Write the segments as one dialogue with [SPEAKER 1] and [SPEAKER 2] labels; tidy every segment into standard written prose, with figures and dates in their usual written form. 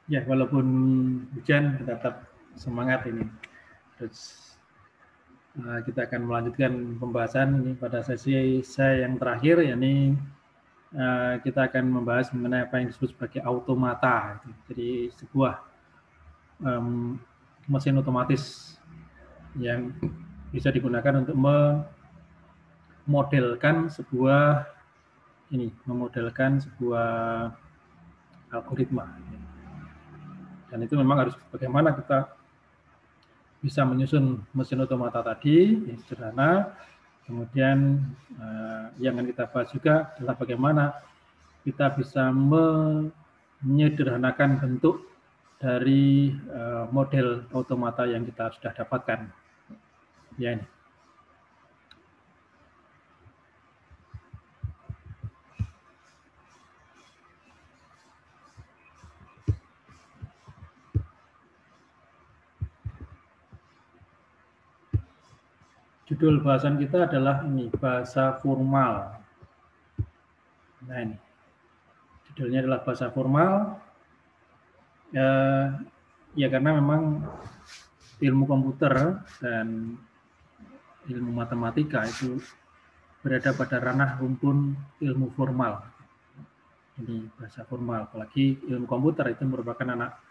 [SPEAKER 1] Ya, walaupun hujan tetap semangat ini. Terus kita akan melanjutkan pembahasan ini pada sesi saya yang terakhir, yakni kita akan membahas mengenai apa yang disebut sebagai automata. Jadi sebuah mesin otomatis yang bisa digunakan untuk memodelkan sebuah algoritma. Dan itu memang harus bagaimana kita bisa menyusun mesin otomata tadi, yang sederhana. Kemudian yang akan kita bahas juga adalah bagaimana kita bisa menyederhanakan bentuk dari model automata yang kita sudah dapatkan. Ya, ini. Judul bahasan kita adalah ini, bahasa formal. Nah, ini. Judulnya adalah bahasa formal. Ya karena memang ilmu komputer dan ilmu matematika itu berada pada ranah rumpun ilmu formal. Ini bahasa formal, apalagi ilmu komputer itu merupakan anak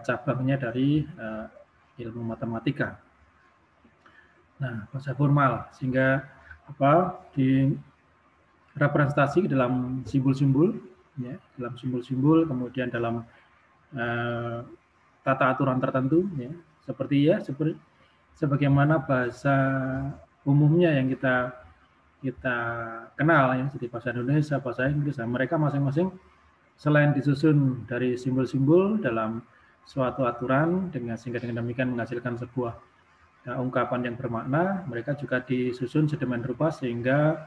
[SPEAKER 1] cabangnya dari ilmu matematika. Nah, bahasa formal sehingga direpresentasi dalam simbol-simbol, ya, dalam simbol-simbol, kemudian dalam tata aturan tertentu, ya, seperti sebagaimana bahasa umumnya yang kita kenal, ya, seperti bahasa Indonesia, bahasa Inggris. Nah, mereka masing-masing selain disusun dari simbol-simbol dalam suatu aturan sehingga dengan demikian menghasilkan sebuah ungkapan yang bermakna, mereka juga disusun sedemikian rupa sehingga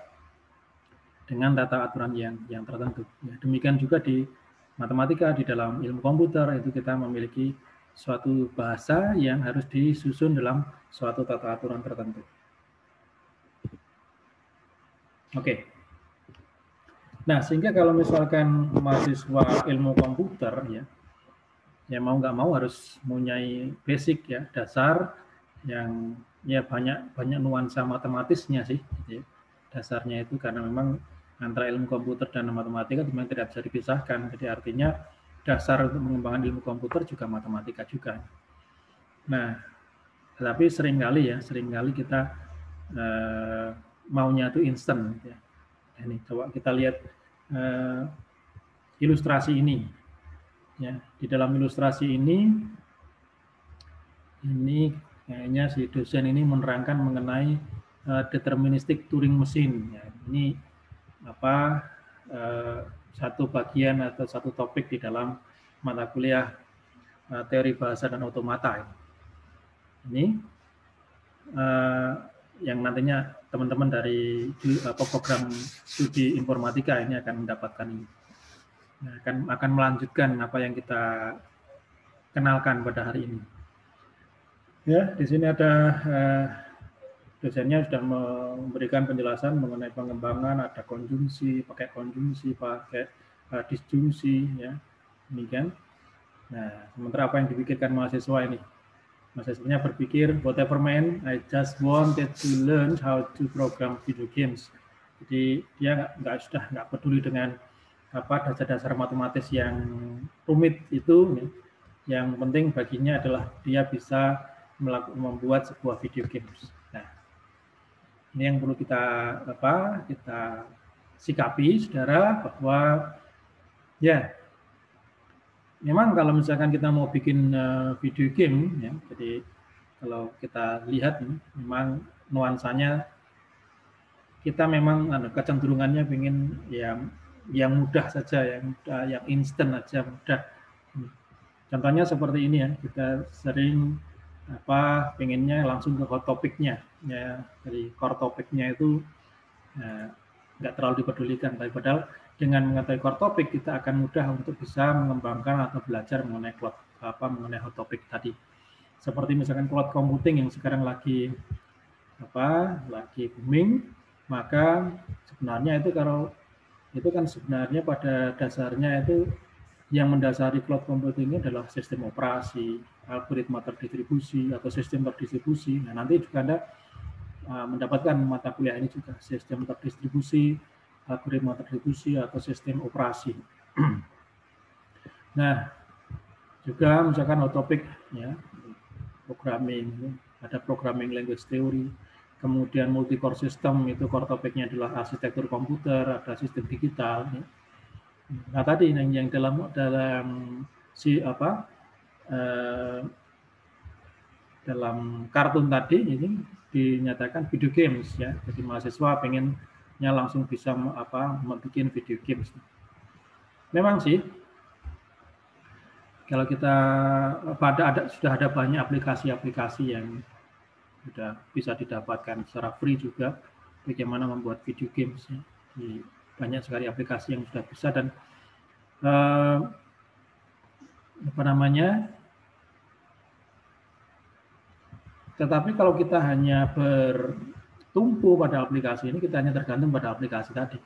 [SPEAKER 1] dengan tata aturan yang tertentu. Ya, demikian juga di matematika, di dalam ilmu komputer itu kita memiliki suatu bahasa yang harus disusun dalam suatu tata aturan tertentu. Oke. Nah, sehingga kalau misalkan mahasiswa ilmu komputer, ya mau nggak mau harus mempunyai basic, ya, dasar yang ya banyak nuansa matematisnya sih, ya. Dasarnya itu karena memang antara ilmu komputer dan matematika memang tidak bisa dipisahkan. Jadi artinya dasar untuk mengembangkan ilmu komputer juga matematika juga. Nah, tetapi seringkali kita maunya itu instan. Ya. Ini coba kita lihat ilustrasi ini. Ya, di dalam ilustrasi ini kayaknya si dosen ini menerangkan mengenai deterministik Turing mesin. Ya, ini satu bagian atau satu topik di dalam mata kuliah teori bahasa dan otomata. Ini yang nantinya teman-teman dari program studi informatika ini akan mendapatkan ini. Nah, akan melanjutkan apa yang kita kenalkan pada hari ini. Ya, di sini ada dosennya sudah memberikan penjelasan mengenai pengembangan, ada konjungsi, pakai disjungsi, ya, demikian. Nah, sementara apa yang dipikirkan mahasiswa ini? Mahasiswanya berpikir, whatever man, I just wanted to learn how to program video games. Jadi dia nggak peduli dengan dasar-dasar matematis yang rumit itu. Yang penting baginya adalah dia bisa membuat sebuah video games. Nah, ini yang perlu kita sikapi, saudara, bahwa ya memang kalau misalkan kita mau bikin video game, ya, jadi kalau kita lihat ini, memang nuansanya kita memang kecenderungannya ingin yang mudah saja, yang instan aja, mudah. Contohnya seperti ini, ya, kita sering pengennya langsung ke hot topiknya, ya, dari core topiknya itu nggak terlalu dipedulikan, tapi padahal dengan mengetahui core topik kita akan mudah untuk bisa mengembangkan atau belajar mengenai mengenai hot topic tadi. Seperti misalkan cloud computing yang sekarang lagi booming, maka sebenarnya itu kalau itu kan sebenarnya pada dasarnya itu yang mendasari cloud computing adalah sistem operasi, algoritma terdistribusi atau sistem terdistribusi. Nah, nanti juga Anda mendapatkan mata kuliah ini juga, sistem terdistribusi, algoritma terdistribusi atau sistem operasi. Nah, juga misalkan topik ya, programming, ada programming language theory, kemudian multi-core system, itu core topiknya adalah arsitektur komputer, ada sistem digital. Ya. Nah tadi yang dalam dalam kartun tadi ini dinyatakan video games ya, jadi mahasiswa pengennya langsung bisa membuat video games. Memang sih kalau kita sudah ada banyak aplikasi-aplikasi yang sudah bisa didapatkan secara free juga, bagaimana membuat video games ya. Di banyak sekali aplikasi yang sudah bisa, dan tetapi kalau kita hanya bertumpu pada aplikasi ini, kita hanya tergantung pada aplikasi tadi.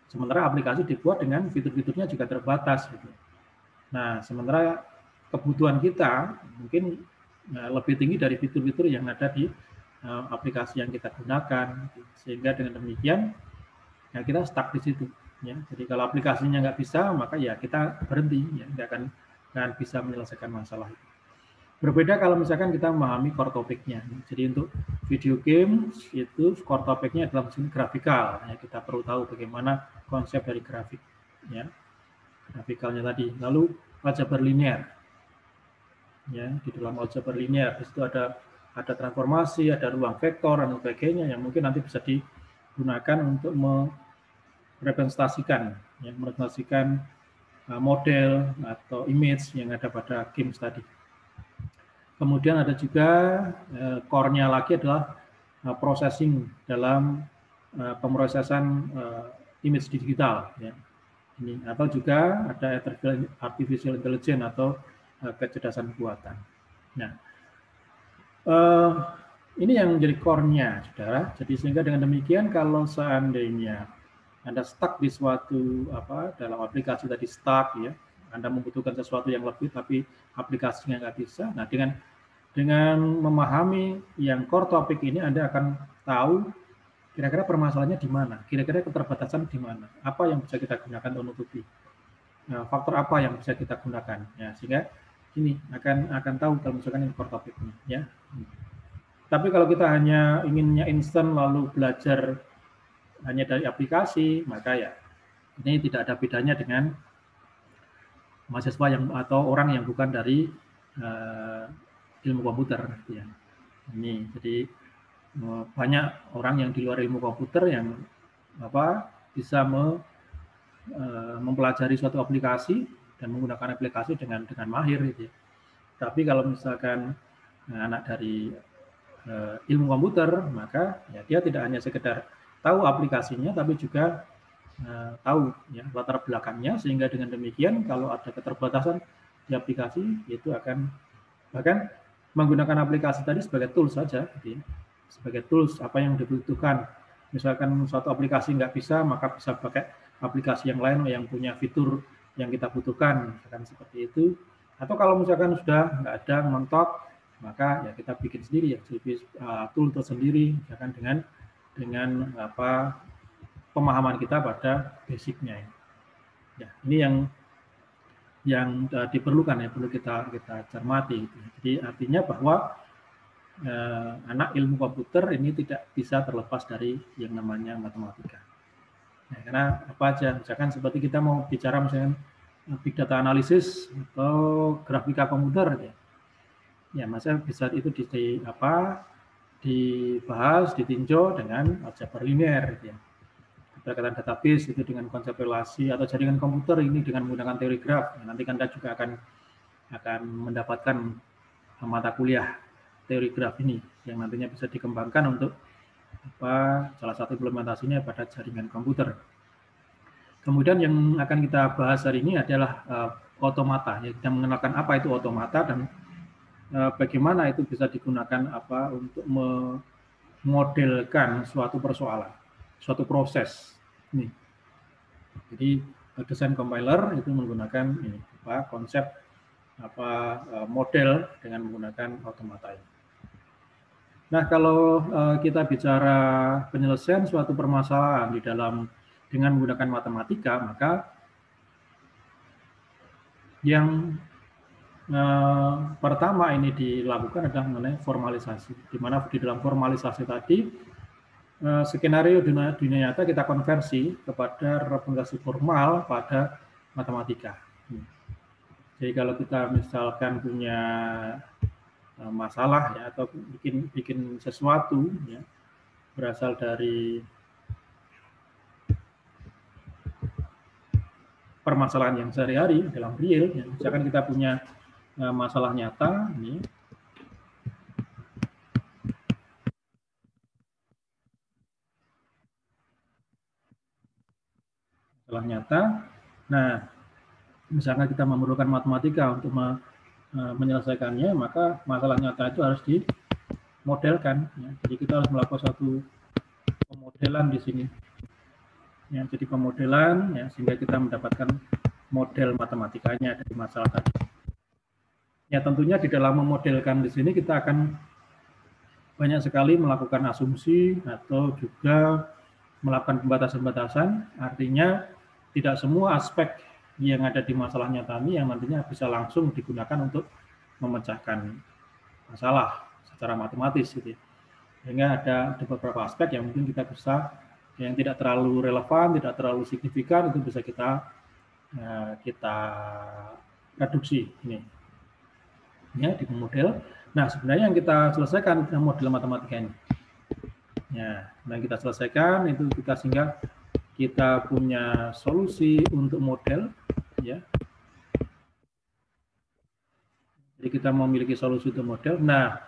[SPEAKER 1] Sementara aplikasi dibuat dengan fitur-fiturnya juga terbatas gitu. Nah, sementara kebutuhan kita mungkin lebih tinggi dari fitur-fitur yang ada di aplikasi yang kita gunakan, sehingga dengan demikian ya kita stuck di situ. Ya. Jadi kalau aplikasinya nggak bisa, maka ya kita berhenti, ya nggak akan bisa menyelesaikan masalah itu. Berbeda kalau misalkan kita memahami core topiknya. Jadi untuk video game itu core topiknya adalah mesin grafikal. Ya, kita perlu tahu bagaimana konsep dari grafik. Ya. Grafikalnya tadi. Lalu aljabar linear. Ya, di dalam aljabar linear di situ ada transformasi, ada ruang vektor dan sebagainya yang mungkin nanti bisa digunakan untuk merepresentasikan model atau image yang ada pada games tadi. Kemudian ada juga core-nya lagi adalah processing dalam pemrosesan image digital ya. Ini atau juga ada artificial intelligence atau kecerdasan buatan. Nah, ini yang menjadi core-nya, saudara. Jadi sehingga dengan demikian kalau seandainya Anda stuck di suatu dalam aplikasi tadi stuck ya, Anda membutuhkan sesuatu yang lebih tapi aplikasinya nggak bisa. Nah, dengan memahami yang core topik ini, Anda akan tahu kira-kira permasalahannya di mana, kira-kira keterbatasan di mana, apa yang bisa kita gunakan untuk menutupi, faktor apa yang bisa kita gunakan, ya sehingga ini akan tahu kalau misalkan ini core topiknya, ya. Tapi kalau kita hanya inginnya instan lalu belajar hanya dari aplikasi, maka ya ini tidak ada bedanya dengan mahasiswa atau orang yang bukan dari ilmu komputer, ya. Ini jadi banyak orang yang di luar ilmu komputer yang bisa mempelajari suatu aplikasi dan menggunakan aplikasi dengan mahir gitu ya. Tapi kalau misalkan anak dari ilmu komputer, maka ya dia tidak hanya sekedar tahu aplikasinya tapi juga tahu ya latar belakangnya, sehingga dengan demikian kalau ada keterbatasan di aplikasi itu akan bahkan menggunakan aplikasi tadi sebagai tools saja gitu ya. Sebagai tools apa yang dibutuhkan. Misalkan suatu aplikasi nggak bisa, maka bisa pakai aplikasi yang lain yang punya fitur yang kita butuhkan, misalkan seperti itu. Atau kalau misalkan sudah nggak ada mentok, maka ya kita bikin sendiri ya, tool tersendiri, misalkan dengan pemahaman kita pada basicnya. Ya, ini yang diperlukan ya, perlu kita cermati. Jadi artinya bahwa anak ilmu komputer ini tidak bisa terlepas dari yang namanya matematika. Nah, karena apa aja, misalkan seperti kita mau bicara misalkan big data analysis atau grafika komputer ya masa bisa itu dibahas, ditinjau dengan aljabar linear ya. Keterkaitan database itu dengan konsep relasi, atau jaringan komputer ini dengan menggunakan teori graf. Nanti Anda juga akan mendapatkan mata kuliah teori graf ini yang nantinya bisa dikembangkan untuk salah satu implementasinya pada jaringan komputer. Kemudian yang akan kita bahas hari ini adalah otomata. Ya, kita mengenalkan apa itu otomata dan bagaimana itu bisa digunakan untuk memodelkan suatu persoalan, suatu proses. Nih. Jadi desain compiler itu menggunakan ini konsep model dengan menggunakan automata ini. Nah, kalau kita bicara penyelesaian suatu permasalahan dengan menggunakan matematika, maka yang pertama ini dilakukan adalah mengenai formalisasi, di mana di dalam formalisasi tadi skenario dunia nyata kita konversi kepada representasi formal pada matematika. Jadi kalau kita misalkan punya masalah ya, atau bikin sesuatu ya, berasal dari permasalahan yang sehari-hari dalam real ya. Misalkan kita punya masalah nyata ini, masalah nyata. Nah, misalkan kita memerlukan matematika untuk menyelesaikannya, maka masalah nyata itu harus dimodelkan. Ya. Jadi kita harus melakukan satu pemodelan di sini. Ya, jadi pemodelan ya, sehingga kita mendapatkan model matematikanya dari masalah tadi. Ya, tentunya di dalam memodelkan di sini kita akan banyak sekali melakukan asumsi atau juga melakukan pembatasan-batasan. Artinya tidak semua aspek yang ada di masalah nyata ini yang nantinya bisa langsung digunakan untuk memecahkan masalah secara matematis gitu. Sehingga ada beberapa aspek yang mungkin kita bisa yang tidak terlalu relevan, tidak terlalu signifikan, itu bisa kita reduksi ini ya di model. Nah, sebenarnya yang kita selesaikan model matematika ini. Ya, yang kita selesaikan itu sehingga kita punya solusi untuk model ya. Jadi kita memiliki solusi untuk model. Nah,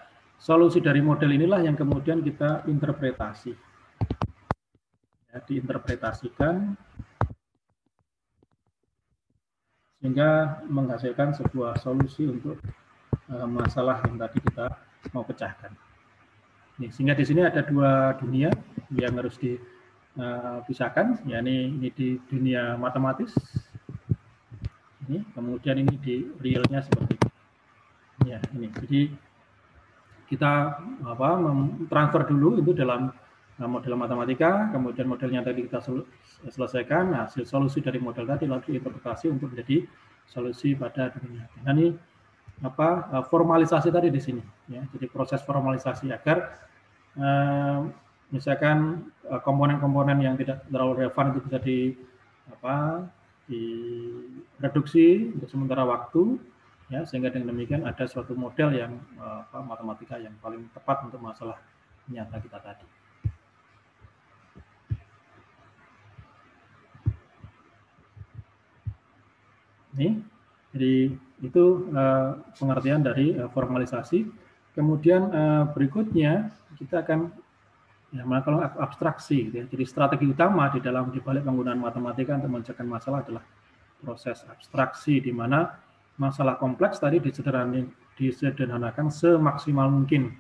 [SPEAKER 1] solusi dari model inilah yang kemudian kita interpretasi. Ya, diinterpretasikan sehingga menghasilkan sebuah solusi untuk masalah yang tadi kita mau pecahkan. Nih, sehingga di sini ada dua dunia yang harus dipisahkan, yakni ini di dunia matematis, ini kemudian ini di realnya seperti ini. Ya, ini. Jadi kita transfer dulu itu dalam model matematika, kemudian modelnya tadi kita selesaikan, hasil solusi dari model tadi lalu diinterpretasi untuk menjadi solusi pada dunia. Nah, ini formalisasi tadi di sini ya. Jadi proses formalisasi agar misalkan komponen-komponen yang tidak terlalu relevan itu bisa direduksi untuk sementara waktu ya, sehingga dengan demikian ada suatu model yang matematika yang paling tepat untuk masalah nyata kita tadi. Ini jadi itu pengertian dari formalisasi. Kemudian berikutnya kita akan melakukan abstraksi. Ya. Jadi strategi utama di balik penggunaan matematika untuk menyelesaikan masalah adalah proses abstraksi, di mana masalah kompleks tadi disederhanakan semaksimal mungkin,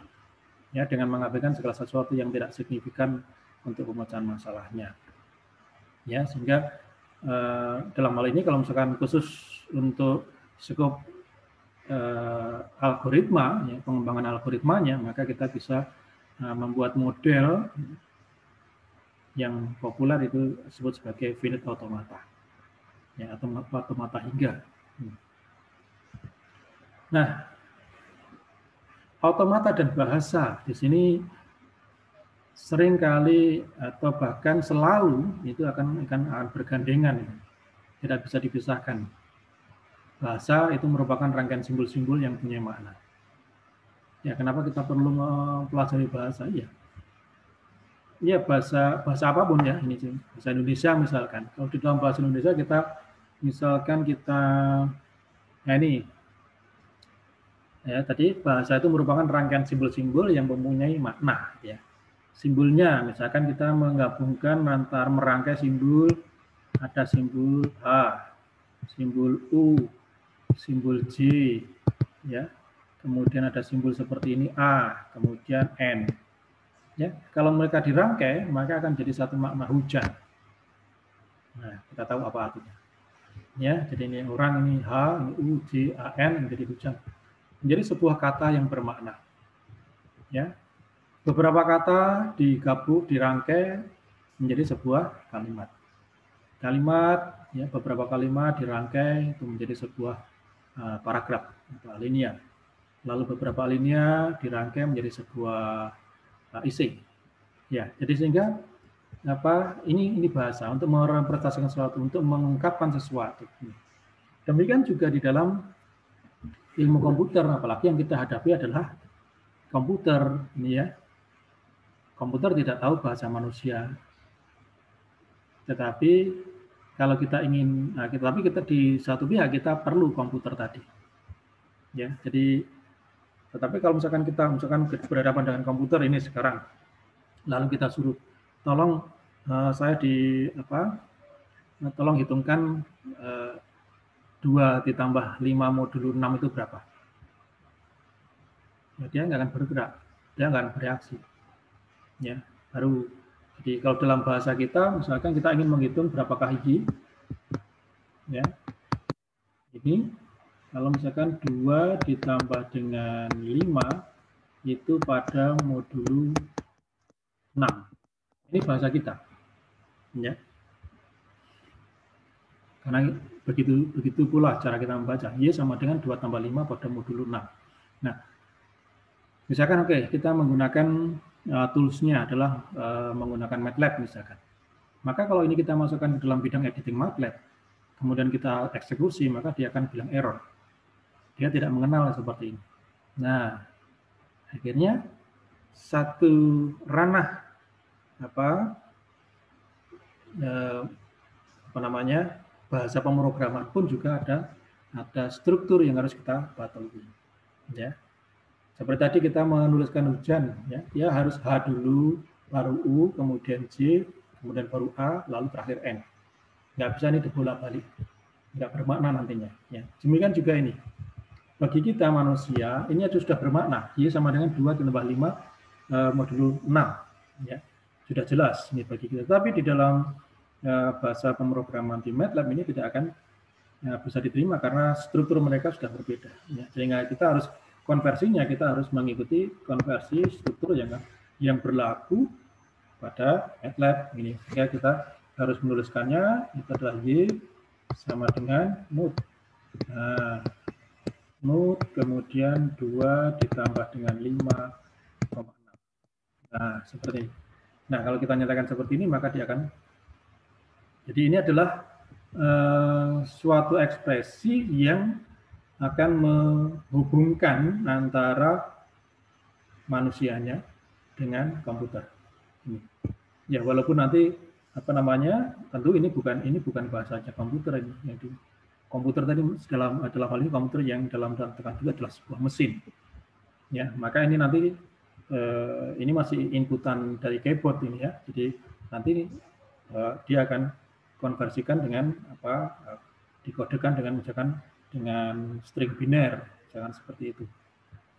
[SPEAKER 1] ya, dengan mengabaikan segala sesuatu yang tidak signifikan untuk pemecahan masalahnya. Ya, sehingga dalam hal ini kalau misalkan khusus untuk skop algoritma, ya, pengembangan algoritmanya, maka kita bisa membuat model yang populer itu disebut sebagai finite automata, ya, atau automata hingga. Nah, automata dan bahasa di sini seringkali atau bahkan selalu itu akan bergandengan, tidak bisa dipisahkan. Bahasa itu merupakan rangkaian simbol-simbol yang punya makna. Ya, kenapa kita perlu mempelajari bahasa? Iya, bahasa apapun ya, ini bahasa Indonesia misalkan. Kalau di dalam bahasa Indonesia ini ya, tadi bahasa itu merupakan rangkaian simbol-simbol yang mempunyai makna ya. Simbolnya misalkan kita menggabungkan antara merangkai simbol, ada simbol H, simbol U, simbol J ya. Kemudian ada simbol seperti ini A, kemudian N. Ya, kalau mereka dirangkai maka akan jadi satu makna hujan. Nah, kita tahu apa artinya. Ya, jadi ini orang, ini H, ini U, J, A, N menjadi hujan. Menjadi sebuah kata yang bermakna. Ya, beberapa kata digabung, dirangkai menjadi sebuah kalimat. Kalimat, ya, beberapa kalimat dirangkai itu menjadi sebuah paragraf atau alinea. Lalu beberapa alinea dirangkai menjadi sebuah isi. Ya, jadi sehingga ini bahasa untuk merepresentasikan sesuatu, untuk mengungkapkan sesuatu. Demikian juga di dalam ilmu komputer, apalagi yang kita hadapi adalah komputer ini ya. Komputer tidak tahu bahasa manusia. Tetapi kalau kita ingin, tapi kita di satu pihak kita perlu komputer tadi. Ya, jadi tetapi kalau misalkan kita berhadapan dengan komputer ini sekarang, lalu kita suruh tolong saya tolong hitungkan 2 ditambah 5 modulo 6 itu berapa? Ya, dia nggak akan bergerak, dia nggak akan bereaksi. Ya, baru. Jadi kalau dalam bahasa kita, misalkan kita ingin menghitung berapakah hiji, ya, ini kalau misalkan 2 ditambah dengan 5 itu pada modulo 6. Ini bahasa kita. Ya. Karena begitu pula cara kita membaca. Y sama dengan 2 tambah 5 pada modulo 6. Nah, misalkan kita menggunakan tools-nya adalah menggunakan MATLAB misalkan. Maka kalau ini kita masukkan ke dalam bidang editing MATLAB, kemudian kita eksekusi, maka dia akan bilang error. Dia tidak mengenal seperti ini. Nah, akhirnya satu ranah bahasa pemrograman pun juga ada struktur yang harus kita patuhi. Ya. Seperti tadi kita menuliskan hujan, ya, dia harus H dulu, baru U, kemudian J, kemudian baru A, lalu terakhir N. Nggak bisa ini dibolak-balik, nggak bermakna nantinya. Ya. Demikian juga ini. Bagi kita manusia, ini sudah bermakna. Y sama dengan 2 ditambah 5 modulo 6. Ya. Sudah jelas ini bagi kita. Tapi di dalam bahasa pemrograman di MATLAB ini tidak akan bisa diterima karena struktur mereka sudah berbeda. Ya. Sehingga kita harus konversinya, kita harus mengikuti konversi struktur yang berlaku pada MATLAB ini. Sehingga kita harus menuliskannya, itu adalah Y sama dengan mod. Nah, mod kemudian 2 ditambah dengan 5,6. Nah, seperti ini. Nah, kalau kita nyatakan seperti ini, maka dia akan. Jadi ini adalah suatu ekspresi yang akan menghubungkan antara manusianya dengan komputer. Ini. Ya, walaupun nanti tentu ini bukan bahasanya komputer ini. Jadi komputer tadi dalam hal ini komputer yang dalam tekan juga adalah sebuah mesin. Ya, maka ini nanti ini masih inputan dari keyboard ini ya. Jadi nanti dia akan konversikan dengan dikodekan dengan misalkan dengan string biner, jangan seperti itu.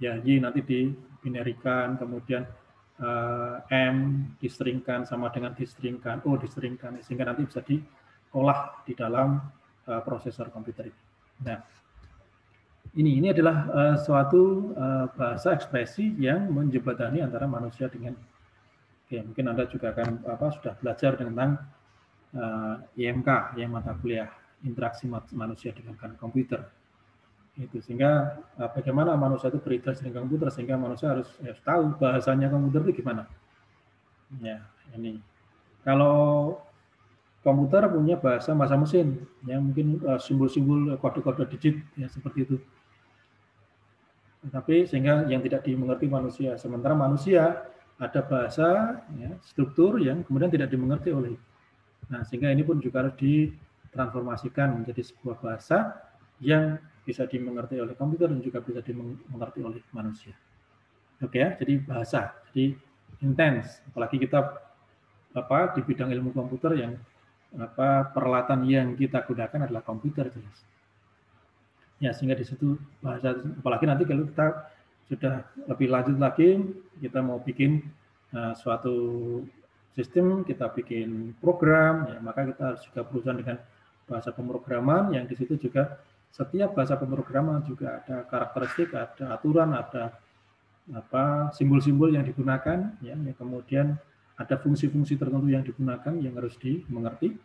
[SPEAKER 1] Ya, Y nanti dibinerikan, kemudian M distringkan sama dengan distringkan, O distringkan, sehingga nanti bisa diolah di dalam prosesor komputer ini. Nah, ini adalah suatu bahasa ekspresi yang menjembatani antara manusia dengan. Oke, mungkin Anda juga akan sudah belajar tentang IMK, yang mata kuliah interaksi manusia dengan komputer. Itu sehingga bagaimana manusia itu berinteraksi dengan komputer, sehingga manusia harus tahu bahasanya komputer itu gimana. Ya, ini. Kalau komputer punya bahasa mesin, ya mungkin simbol-simbol, kode-kode digit, ya seperti itu. Tapi sehingga yang tidak dimengerti manusia. Sementara manusia ada bahasa, ya, struktur yang kemudian tidak dimengerti oleh. Nah, sehingga ini pun juga harus ditransformasikan menjadi sebuah bahasa yang bisa dimengerti oleh komputer dan juga bisa dimengerti oleh manusia. Oke ya, jadi bahasa, jadi intens. Apalagi kita di bidang ilmu komputer yang peralatan yang kita gunakan adalah komputer, jelas. Ya, sehingga di situ bahasa, apalagi nanti kalau kita sudah lebih lanjut lagi, kita mau bikin suatu sistem, kita bikin program, ya, maka kita harus juga berurusan dengan bahasa pemrograman yang di situ juga setiap bahasa pemrograman juga ada karakteristik, ada aturan, ada simbol-simbol yang digunakan, ya, kemudian ada fungsi-fungsi tertentu yang digunakan yang harus dimengerti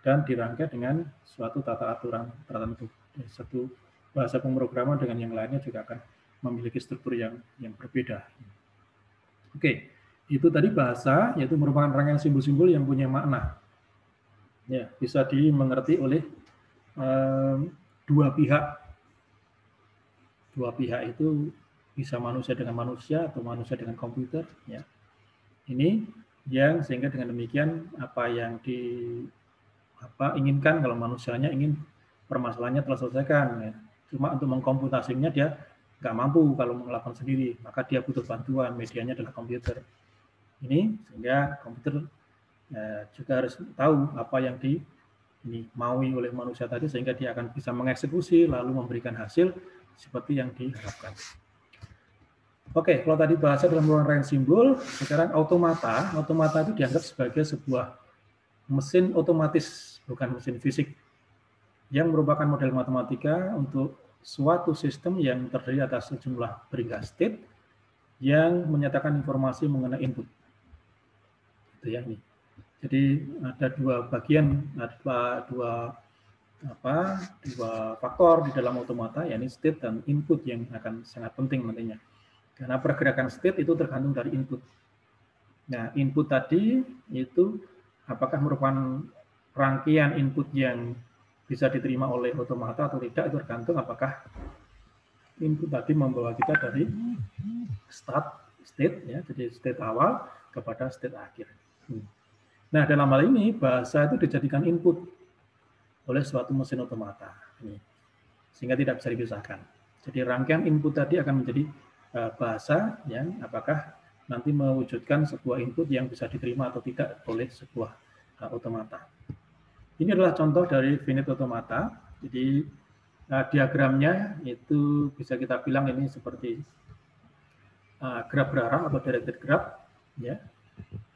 [SPEAKER 1] dan dirangkai dengan suatu tata aturan tertentu. Satu bahasa pemrograman dengan yang lainnya juga akan memiliki struktur yang berbeda. Oke, itu tadi bahasa, yaitu merupakan rangkaian simbol-simbol yang punya makna. Ya, bisa dimengerti oleh dua pihak. Dua pihak itu bisa manusia dengan manusia atau manusia dengan komputer. Ya. Ini yang sehingga dengan demikian apa yang inginkan kalau manusianya ingin permasalahannya telah selesaikan. Ya. Cuma untuk mengkomputasinya dia nggak mampu kalau melakukan sendiri, maka dia butuh bantuan, medianya adalah komputer. Ini sehingga komputer juga harus tahu apa yang dimaui oleh manusia tadi sehingga dia akan bisa mengeksekusi lalu memberikan hasil seperti yang diharapkan. Oke, kalau tadi bahasa dalam rangkaian simbol, sekarang otomata. Otomata itu dianggap sebagai sebuah mesin otomatis, bukan mesin fisik, yang merupakan model matematika untuk suatu sistem yang terdiri atas sejumlah peringkat state yang menyatakan informasi mengenai input. Itu ya ini. Jadi ada dua bagian, ada dua faktor di dalam otomata, yakni state dan input yang akan sangat penting nantinya. Karena pergerakan state itu tergantung dari input. Nah, input tadi itu apakah merupakan rangkaian input yang bisa diterima oleh otomata atau tidak, itu tergantung apakah input tadi membawa kita dari state, ya, jadi state awal kepada state akhir. Nah, dalam hal ini bahasa itu dijadikan input oleh suatu mesin otomata, sehingga tidak bisa dipisahkan. Jadi rangkaian input tadi akan menjadi bahasa yang apakah nanti mewujudkan sebuah input yang bisa diterima atau tidak oleh sebuah otomata. Ini adalah contoh dari finite otomata. Jadi diagramnya itu bisa kita bilang ini seperti graf berarah atau directed graph. Ya.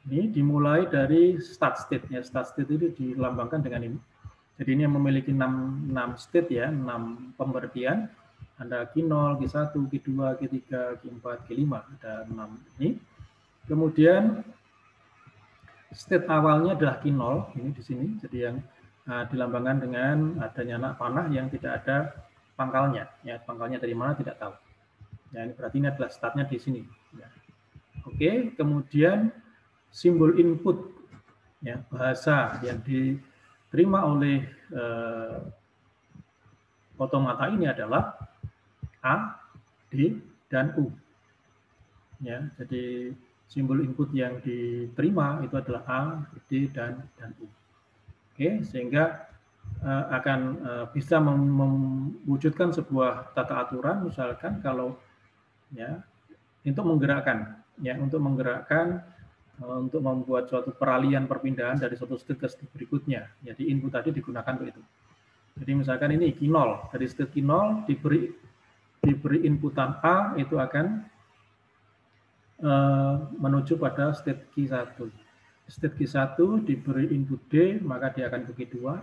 [SPEAKER 1] Ini dimulai dari start state. Ya. Start state itu dilambangkan dengan ini. Jadi ini yang memiliki 6 state, ya, 6 pemberhentian. Ada Q0, Q1, Q2, Q3, Q4, Q5, ada 6 ini. Kemudian state awalnya adalah Q0, ini di sini. Jadi yang dilambangkan dengan adanya anak panah yang tidak ada pangkalnya. Ya, pangkalnya dari mana tidak tahu. Ya, ini berarti ini adalah startnya di sini. Ya. Oke, kemudian simbol input, ya, bahasa yang diterima oleh otomata ini adalah A, D, dan U. Ya, jadi simbol input yang diterima itu adalah A, D, dan U. Oke, sehingga akan bisa mewujudkan sebuah tata aturan, misalkan kalau ya untuk menggerakkan, untuk membuat suatu peralihan perpindahan dari suatu state ke state berikutnya. Jadi input tadi digunakan untuk itu. Jadi misalkan ini Q0, dari state Q0 diberi inputan A, itu akan menuju pada state Q1. State Q1 diberi input D, maka dia akan ke Q2.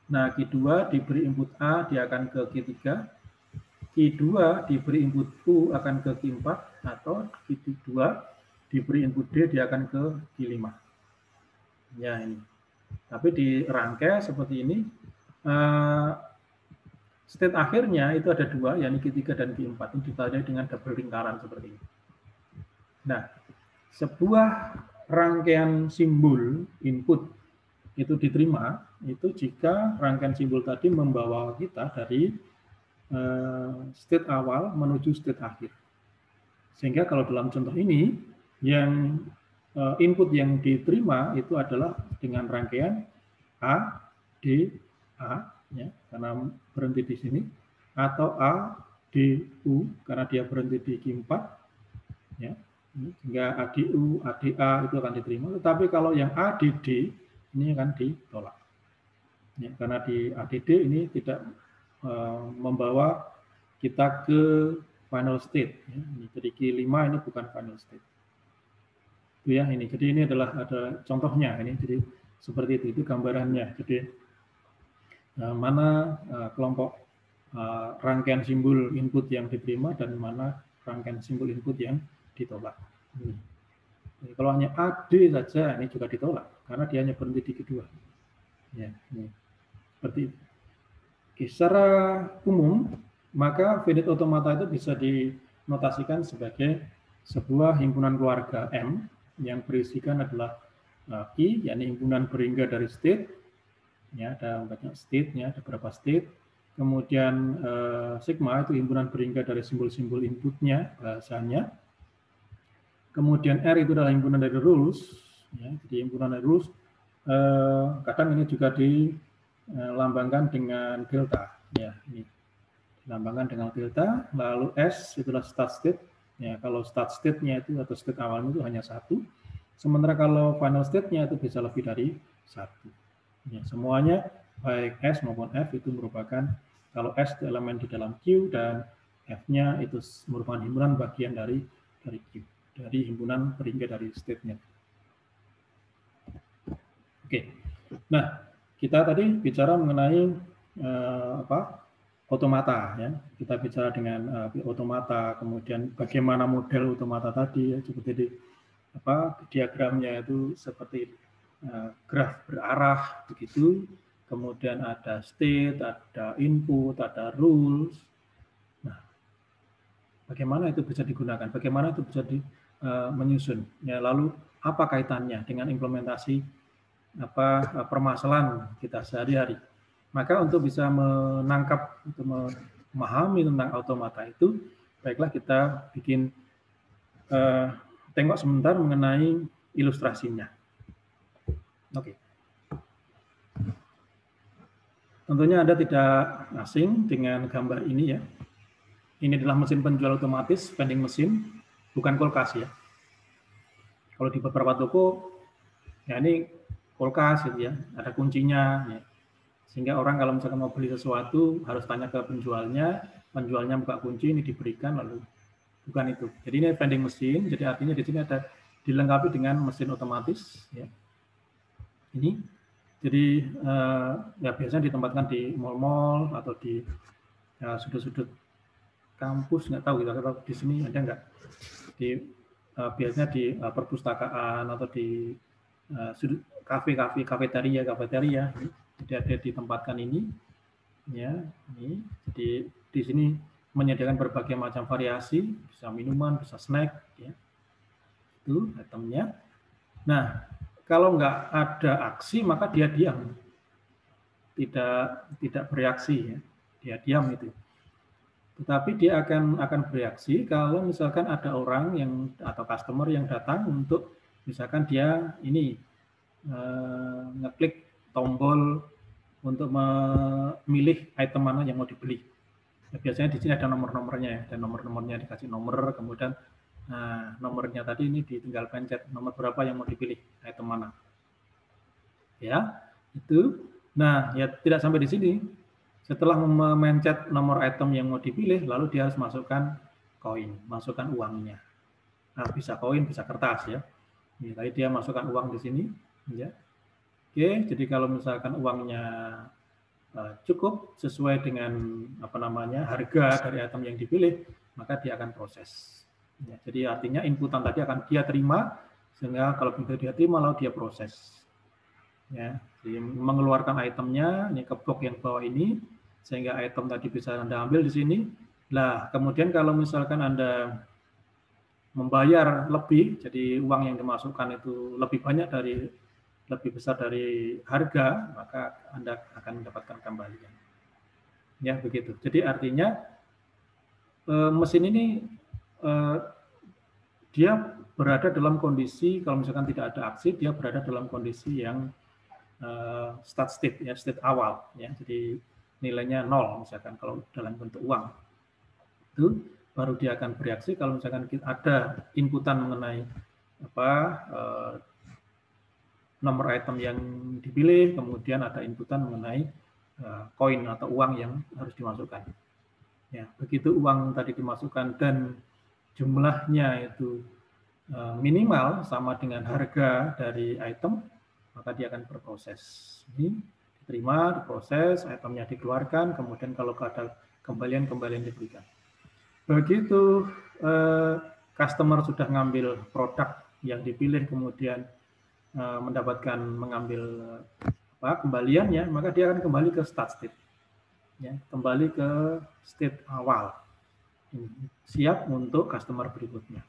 [SPEAKER 1] Nah, Q2 diberi input A, dia akan ke Q3. Q2 diberi input U akan ke Q4, atau Q2 diberi input D, dia akan ke Q5. Ya, ini. Tapi dirangkai seperti ini. State akhirnya itu ada dua, yakni Q3 dan Q4. Ini ditandai dengan double lingkaran seperti ini. Nah, sebuah rangkaian simbol input itu diterima, itu jika rangkaian simbol tadi membawa kita dari state awal menuju state akhir. Sehingga kalau dalam contoh ini, yang input yang diterima itu adalah dengan rangkaian A, D, A, ya, karena berhenti di sini, atau A, D, U, karena dia berhenti di Q4, ya, sehingga ADU, ADA itu akan diterima. Tetapi kalau yang ADD ini akan ditolak, ya, karena di ADD ini tidak membawa kita ke final state. Ya. Jadi Q5 ini bukan final state. Itu ya ini. Jadi ini adalah ada contohnya ini. Jadi seperti itu gambarannya. Jadi mana kelompok rangkaian simbol input yang diterima dan mana rangkaian simbol input yang ditolak. Jadi kalau hanya AD saja ini juga ditolak karena dia hanya berhenti di kedua. Ya, ini. Seperti itu. Oke, secara umum maka finite automata itu bisa dinotasikan sebagai sebuah himpunan keluarga M yang berisikan adalah key, yakni himpunan berhingga dari state, ya ada banyak state-nya, ada beberapa state. Kemudian sigma itu himpunan berhingga dari simbol-simbol inputnya, bahasanya. Kemudian R itu adalah himpunan dari rules, ya, jadi himpunan dari rules. Kadang ini juga dilambangkan dengan delta, ya, ini dilambangkan dengan delta. Lalu S itulah start state, ya, kalau start state-nya itu atau state awalnya itu hanya satu. Sementara kalau final state-nya itu bisa lebih dari satu. Ya, semuanya baik S maupun F itu merupakan, kalau S itu elemen di dalam Q dan F-nya itu merupakan himpunan bagian dari Q, dari himpunan berhingga dari state-nya. Oke, nah kita tadi bicara mengenai automata, ya. Kita bicara dengan automata, kemudian bagaimana model automata tadi, ya, seperti di diagramnya itu seperti graf berarah begitu. Kemudian ada state, ada input, ada rules. Nah, bagaimana itu bisa digunakan? Bagaimana itu bisa menyusun? Ya, lalu apa kaitannya dengan implementasi permasalahan kita sehari-hari? Maka untuk bisa menangkap, untuk memahami tentang automata itu, baiklah kita bikin tengok sebentar mengenai ilustrasinya. Oke. Tentunya Anda tidak asing dengan gambar ini, ya. Ini adalah mesin penjual otomatis, vending mesin, bukan kulkas, ya. Kalau di beberapa toko, ya ini kulkas, gitu, ya, ada kuncinya, ya. Sehingga orang kalau misalkan mau beli sesuatu harus tanya ke penjualnya buka kunci, ini diberikan, lalu bukan itu. Jadi ini vending mesin, jadi artinya di sini ada dilengkapi dengan mesin otomatis, ya. Ini, jadi ya biasanya ditempatkan di mal-mal atau di sudut-sudut kampus, nggak tahu gitu. Kalau di sini ada nggak? Di biasanya di perpustakaan atau di sudut kafe-kafe, kafeteria. Jadi ada ditempatkan ini, ya. Ini, jadi di sini menyediakan berbagai macam variasi, bisa minuman, bisa snack, ya. Itu itemnya. Nah, kalau nggak ada aksi maka dia diam, tidak bereaksi, ya. Dia diam itu. Tetapi dia akan bereaksi kalau misalkan ada orang yang atau customer yang datang untuk misalkan dia ini ngeklik tombol untuk memilih item mana yang mau dibeli. Ya, biasanya di sini ada nomor-nomornya, ya, dan nomor-nomornya dikasih nomor, kemudian nomornya tadi ini ditinggal pencet nomor berapa yang mau dipilih, item mana. Ya, itu. Nah, ya tidak sampai di sini. Setelah memencet nomor item yang mau dipilih, lalu dia harus masukkan koin, masukkan uangnya. Nah, bisa koin, bisa kertas, ya. Ini tadi dia masukkan uang di sini, ya. Oke, jadi kalau misalkan uangnya cukup sesuai dengan harga dari item yang dipilih, maka dia akan proses. Ya, jadi artinya inputan tadi akan dia terima, sehingga kalau dia terima lalu dia proses. Ya, jadi mengeluarkan itemnya ini ke blok yang bawah ini, sehingga item tadi bisa Anda ambil di sini. Nah, kemudian kalau misalkan Anda membayar lebih, jadi uang yang dimasukkan itu lebih besar dari harga, maka Anda akan mendapatkan kembalian. Ya, begitu. Jadi artinya mesin ini dia berada dalam kondisi, kalau misalkan tidak ada aksi, dia berada dalam kondisi yang start state, ya, state awal, ya. Jadi nilainya 0 misalkan kalau dalam bentuk uang. Itu baru dia akan bereaksi kalau misalkan ada inputan mengenai nomor item yang dipilih, kemudian ada inputan mengenai koin atau uang yang harus dimasukkan. Ya, begitu uang tadi dimasukkan dan jumlahnya itu minimal sama dengan harga dari item, maka dia akan berproses. Ini diterima, diproses, itemnya dikeluarkan, kemudian kalau ada kembalian diberikan. Begitu customer sudah ngambil produk yang dipilih, kemudian mengambil kembaliannya, maka dia akan kembali ke start state, ya, kembali ke state awal, siap untuk customer berikutnya.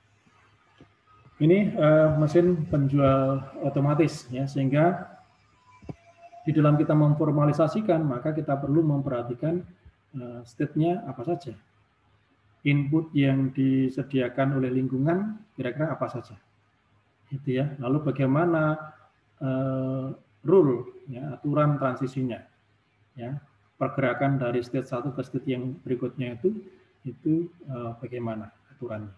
[SPEAKER 1] Ini mesin penjual otomatis, ya, sehingga di dalam kita memformalisasikan, maka kita perlu memperhatikan state-nya apa saja, input yang disediakan oleh lingkungan kira-kira apa saja, itu ya. Lalu bagaimana rule, ya, aturan transisinya, ya, pergerakan dari state 1 ke state yang berikutnya itu bagaimana aturannya,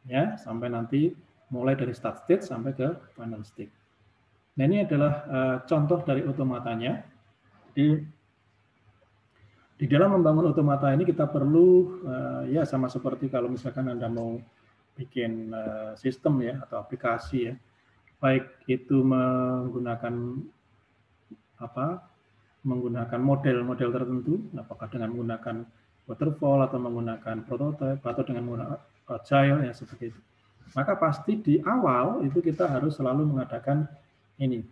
[SPEAKER 1] ya, sampai nanti mulai dari start state sampai ke final state. Nah, ini adalah contoh dari otomatanya. Di dalam membangun otomata ini kita perlu ya sama seperti kalau misalkan Anda mau bikin sistem, ya, atau aplikasi, ya, baik itu menggunakan model-model tertentu, apakah dengan menggunakan waterfall atau menggunakan prototype atau dengan menggunakan agile, ya, seperti itu. Maka pasti di awal itu kita harus selalu mengadakan ini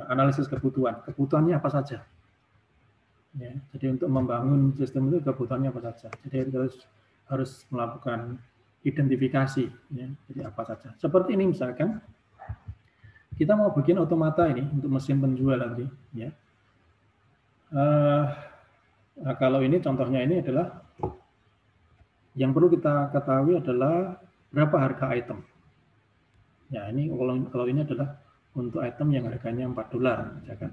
[SPEAKER 1] analisis kebutuhannya apa saja. Ya, jadi untuk membangun sistem itu kebutuhannya apa saja. Jadi kita harus melakukan identifikasi, ya, jadi apa saja. Seperti ini misalkan kita mau bikin otomata ini untuk mesin penjual tadi, ya. Nah, kalau ini contohnya ini adalah yang perlu kita ketahui adalah berapa harga item. Ya, ini kalau ini adalah untuk item yang harganya $4, misalkan.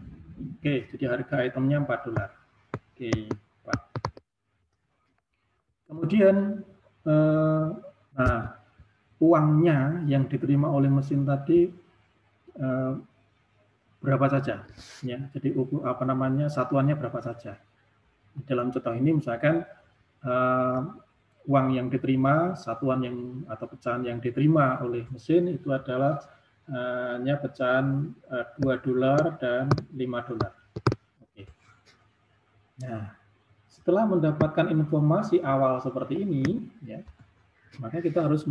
[SPEAKER 1] Oke, jadi harga itemnya $4. Oke, Pak. Kemudian nah, uangnya yang diterima oleh mesin tadi berapa saja, ya. Jadi satuannya berapa saja. Dalam contoh ini misalkan uang yang diterima, satuan atau pecahan yang diterima oleh mesin itu adalah hanya pecahan $2 dan $5. Oke. Nah, setelah mendapatkan informasi awal seperti ini, ya, maka kita harus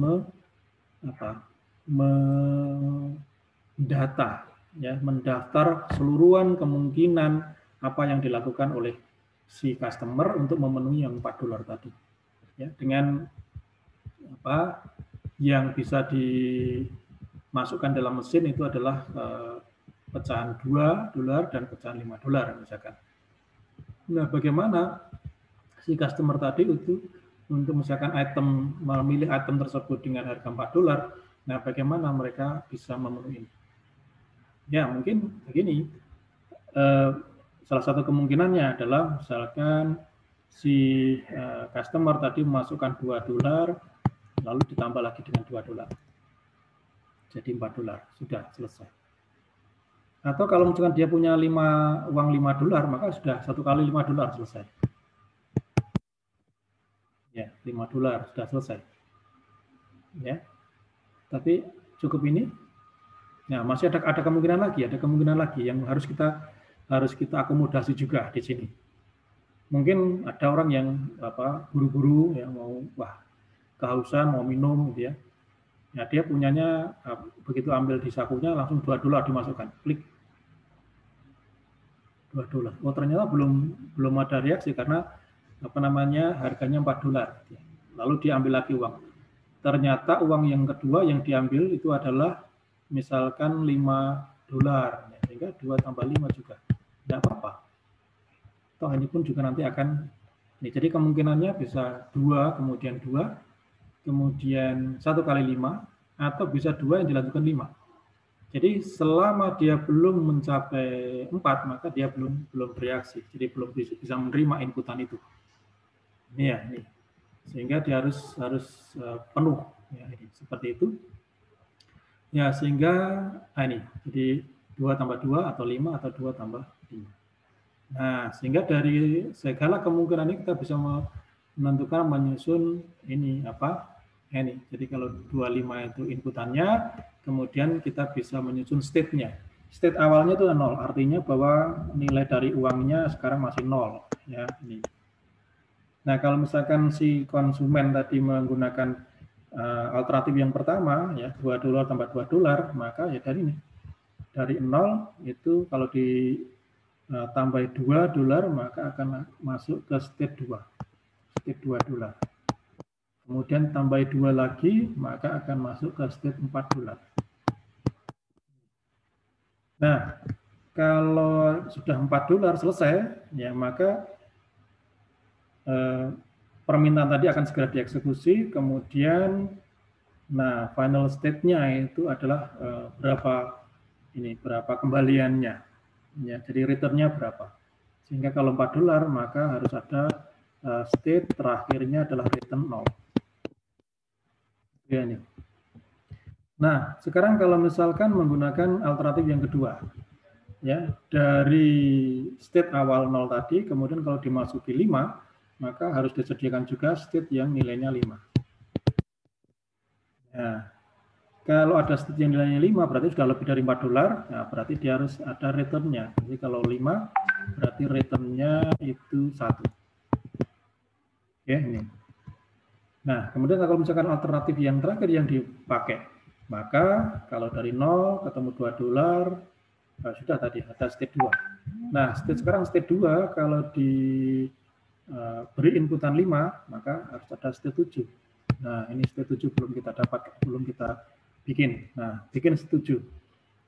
[SPEAKER 1] mendaftar seluruhan kemungkinan apa yang dilakukan oleh si customer untuk memenuhi yang $4 tadi, ya, dengan yang bisa dimasukkan dalam mesin itu adalah pecahan $2 dan pecahan $5 misalkan. Nah, bagaimana si customer tadi itu untuk misalkan memilih item tersebut dengan harga $4, nah bagaimana mereka bisa memenuhi? Ya, mungkin begini, salah satu kemungkinannya adalah misalkan si customer tadi memasukkan $2, lalu ditambah lagi dengan $2, jadi $4, sudah selesai. Atau kalau misalkan dia punya uang $5, maka sudah 1 kali $5 selesai. Ya, $5 sudah selesai. Ya, tapi cukup ini. Nah, masih ada kemungkinan lagi yang harus kita akomodasi juga di sini. Mungkin ada orang yang buru-buru, ya, mau kehausan, mau minum, gitu ya. Ya, dia punyanya begitu ambil di sakunya langsung $2 dimasukkan, klik $2. Oh, ternyata belum ada reaksi karena harganya $4. Lalu diambil lagi uang. Ternyata uang yang kedua yang diambil itu adalah misalkan $5, sehingga 2 tambah 5 juga tidak apa-apa. Toh ini pun juga nanti akan jadi kemungkinannya bisa 2 kemudian 2 kemudian 1 kali 5 atau bisa 2 yang dilakukan 5. Jadi selama dia belum mencapai 4 maka dia belum bereaksi, jadi belum bisa menerima inputan itu. Ini ya, ini. Sehingga dia harus penuh, ya, ini seperti itu. Ya, sehingga ini jadi 2 tambah 2 atau 5 atau 2 tambah 5. Nah, sehingga dari segala kemungkinan ini kita bisa menentukan menyusun ini ini. Jadi kalau 25 itu inputannya, kemudian kita bisa menyusun state-nya. state awalnya itu 0, artinya bahwa nilai dari uangnya sekarang masih 0. Ya, ini. Nah, kalau misalkan si konsumen tadi menggunakan alternatif yang pertama, ya $2 tambah $2, maka ya dari ini. Dari 0 itu kalau ditambah $2, maka akan masuk ke state 2. State $2. Kemudian tambah 2 lagi, maka akan masuk ke state $4. Nah, kalau sudah $4 selesai, ya maka permintaan tadi akan segera dieksekusi, kemudian nah final state-nya itu adalah berapa kembaliannya, ya, jadi return-nya berapa. Sehingga kalau $4 maka harus ada state terakhirnya adalah return 0. Ya, ini. Nah, sekarang kalau misalkan menggunakan alternatif yang kedua, ya dari state awal 0 tadi, kemudian kalau dimasuki 5, maka harus disediakan juga state yang nilainya 5. Nah, kalau ada state yang nilainya 5, berarti sudah lebih dari $4, nah berarti dia harus ada return-nya. Jadi kalau 5, berarti return-nya itu 1. Oke, ini. Nah, kemudian kalau misalkan alternatif yang terakhir yang dipakai, maka kalau dari 0 ketemu $2, nah, sudah tadi ada state 2. Nah, sekarang state 2 kalau beri inputan 5, maka harus ada state 7. Nah, ini state 7 belum kita dapat, belum kita bikin. Nah, bikin state 7.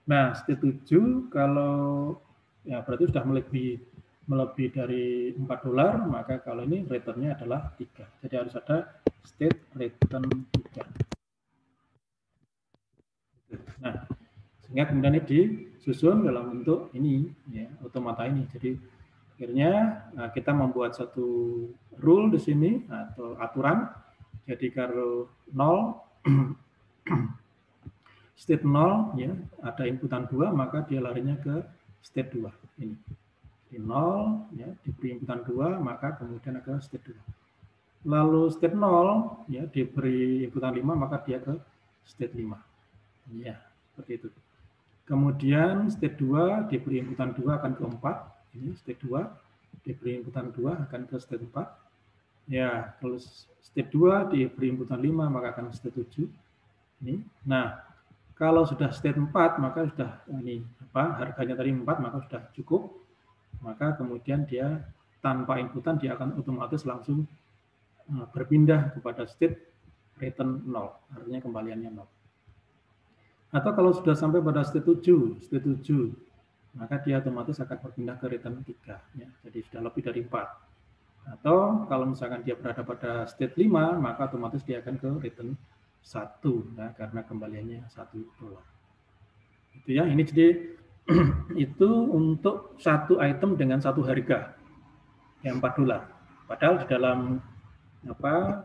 [SPEAKER 1] Nah, state 7 kalau ya berarti sudah melebihi dari $4, maka kalau ini return-nya adalah 3. Jadi harus ada state return 3. Nah, sehingga kemudian ini disusun dalam bentuk ini, ya, automata ini. Jadi akhirnya kita membuat satu rule di sini atau aturan. Jadi kalau 0 state 0, ya, ada inputan 2, maka dia larinya ke state 2 ini. Di 0, ya, diberi inputan 2, maka kemudian ke state 2. Lalu state 0, ya, diberi inputan 5, maka dia ke state 5. Ya, seperti itu. Kemudian state 2 diberi inputan 2 akan ke 4. Ini state 2 diberi inputan 2 akan ke state 4. Ya, kalau state 2 diberi inputan 5 maka akan ke state 7. Ini. Nah, kalau sudah state 4 maka sudah ini harganya tadi 4 maka sudah cukup. Maka kemudian dia tanpa inputan dia akan otomatis langsung berpindah kepada state return 0, artinya kembaliannya 0. Atau kalau sudah sampai pada state 7, maka dia otomatis akan berpindah ke return 3. Ya. Jadi sudah lebih dari 4. Atau kalau misalkan dia berada pada state 5, maka otomatis dia akan ke return 1, ya, karena kembaliannya $1. Itu ya, ini jadi itu untuk satu item dengan satu harga, yang $4. Padahal di dalam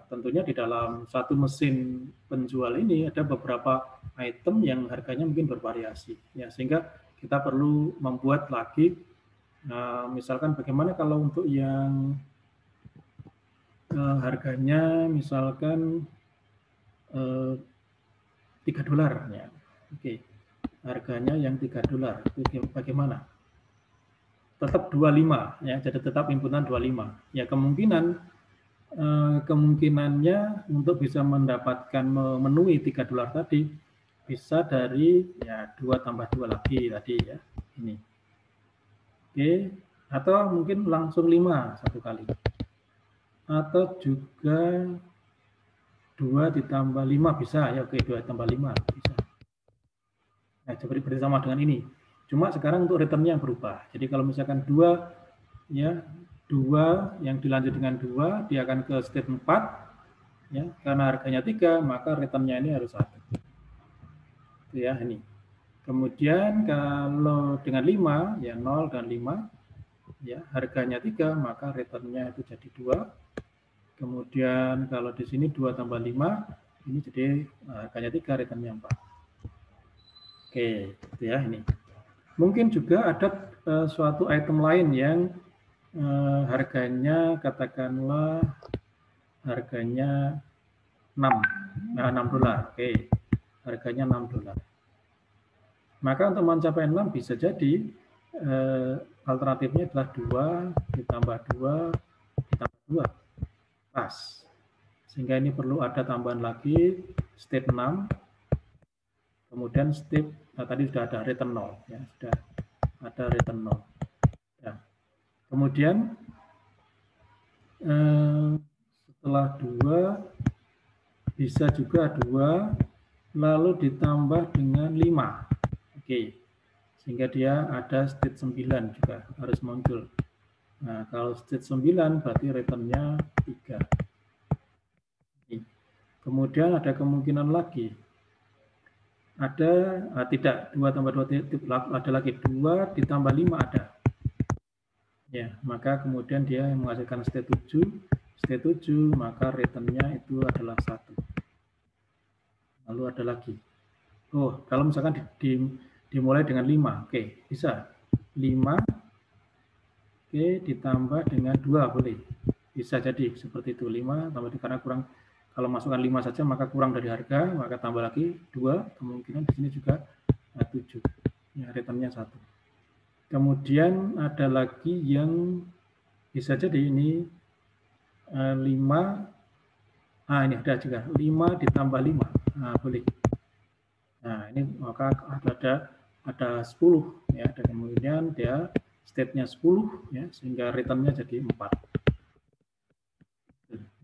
[SPEAKER 1] tentunya di dalam satu mesin penjual ini ada beberapa item yang harganya mungkin bervariasi, ya, sehingga kita perlu membuat lagi, misalkan bagaimana kalau untuk yang harganya misalkan $3, ya, oke, harganya yang $3 itu bagaimana? Tetap 25, ya, jadi tetap inputan 25, ya, kemungkinannya untuk bisa mendapatkan memenuhi $3 tadi bisa dari ya 2 tambah 2 lagi tadi, ya, ini. Oke, atau mungkin langsung 5 satu kali. Atau juga 2 ditambah 5 bisa, ya, oke, 2 tambah 5 bisa. Nah, seperti sama dengan ini. Cuma sekarang untuk return-nya berubah. Jadi kalau misalkan 2, ya, 2 yang dilanjut dengan 2, dia akan ke state 4, ya, karena harganya 3, maka return-nya ini harus 1. Itu ya, ini. Kemudian kalau dengan 5, ya 0 dan 5, ya, harganya 3, maka return-nya itu jadi 2. Kemudian kalau di sini 2 tambah 5, ini jadi harganya 3, return-nya 4. Oke, itu ya, ini. Mungkin juga ada suatu item lain yang harganya katakanlah harganya $6. Oke, harganya $6. Maka untuk mencapai 6 bisa jadi alternatifnya adalah 2 ditambah 2 ditambah 2. Pas. Sehingga ini perlu ada tambahan lagi state 6. Kemudian state, tadi sudah ada return 0. Ya, sudah ada return 0. Ya. Kemudian setelah 2 bisa juga 2 lalu ditambah dengan 5. Oke. Sehingga dia ada state 9 juga harus muncul. Nah, kalau state 9 berarti returnnya 3. Kemudian ada kemungkinan lagi. Ada, tidak, 2 tambah 2 ada lagi. 2 ditambah 5 ada. Ya, maka kemudian dia menghasilkan state 7. State 7, maka returnnya itu adalah 1. Lalu ada lagi. Oh, kalau misalkan dimulai dengan 5, oke, bisa. 5, oke, ditambah dengan 2 boleh. Bisa jadi seperti itu. 5 tambah karena kurang, kalau masukkan 5 saja maka kurang dari harga, maka tambah lagi 2, kemungkinan di sini juga 7. Ya, returnnya 1. Kemudian ada lagi yang bisa jadi ini 5, ini ada juga 5 ditambah 5, boleh. Nah, ini maka ada 10 ya, dan kemudian dia state-nya 10 ya, sehingga returnnya jadi 4.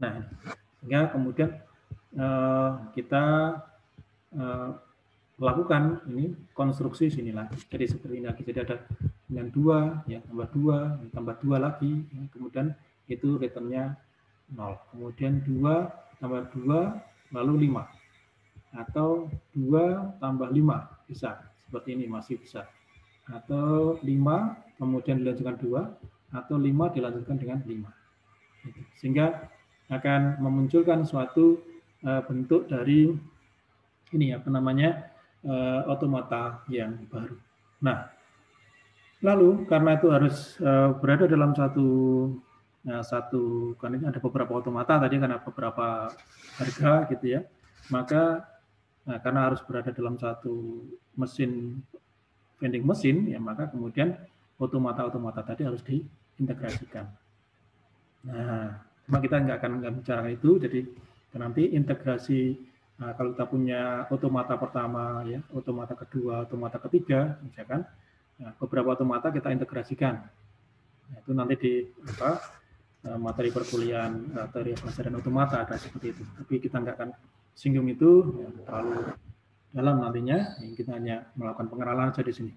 [SPEAKER 1] Nah, sehingga kemudian kita melakukan ini konstruksi sinilah. Jadi seperti ini lagi. Jadi ada dengan 2 ya, tambah 2, tambah 2 lagi ya, kemudian itu returnnya 0. Kemudian 2 tambah 2 lalu 5. Atau 2 tambah 5 bisa. Seperti ini masih bisa. Atau 5 kemudian dilanjutkan 2 atau 5 dilanjutkan dengan 5. Sehingga akan memunculkan suatu bentuk dari ini apa namanya otomata yang baru. Nah, lalu karena itu harus berada dalam satu karena ini ada beberapa otomata tadi karena beberapa harga gitu ya, maka karena harus berada dalam satu mesin vending mesin ya, maka kemudian otomata tadi harus diintegrasikan. Nah, cuma kita nggak akan bicara itu, jadi nanti integrasi kalau kita punya otomata pertama ya, otomata kedua, otomata ketiga, misalkan beberapa otomata kita integrasikan. Nah, itu nanti di materi perkuliahan teori pelajaran otomata ada seperti itu. Tapi kita nggak akan singgung itu ya, terlalu dalam nantinya. Kita hanya melakukan pengenalan saja di sini.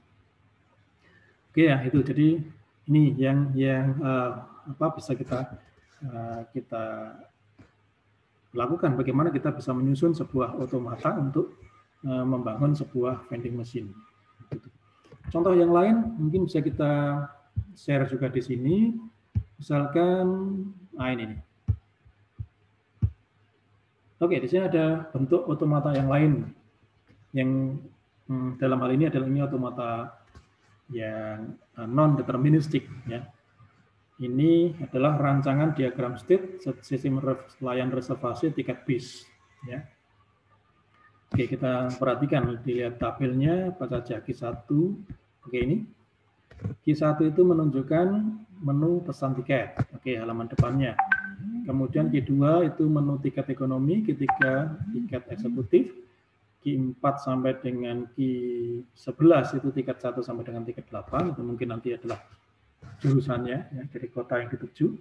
[SPEAKER 1] Oke ya, itu jadi ini yang bisa kita lakukan, bagaimana kita bisa menyusun sebuah otomata untuk membangun sebuah vending machine. Contoh yang lain mungkin bisa kita share juga di sini. Misalkan, ini nih. Oke, di sini ada bentuk otomata yang lain. Yang dalam hal ini adalah ini otomata yang non-deterministik. Ya. Ini adalah rancangan diagram state sistem layan reservasi tiket bis. Ya. Oke, kita perhatikan, dilihat tabelnya, apa saja Q1. Oke, ini. Q1 itu menunjukkan menu pesan tiket. Oke, halaman depannya. Kemudian Q2 itu menu tiket ekonomi, Q3 tiket eksekutif, Q4 sampai dengan Q11 itu tiket 1 sampai dengan tiket 8, itu mungkin nanti adalah jurusannya ya, dari kota yang dituju.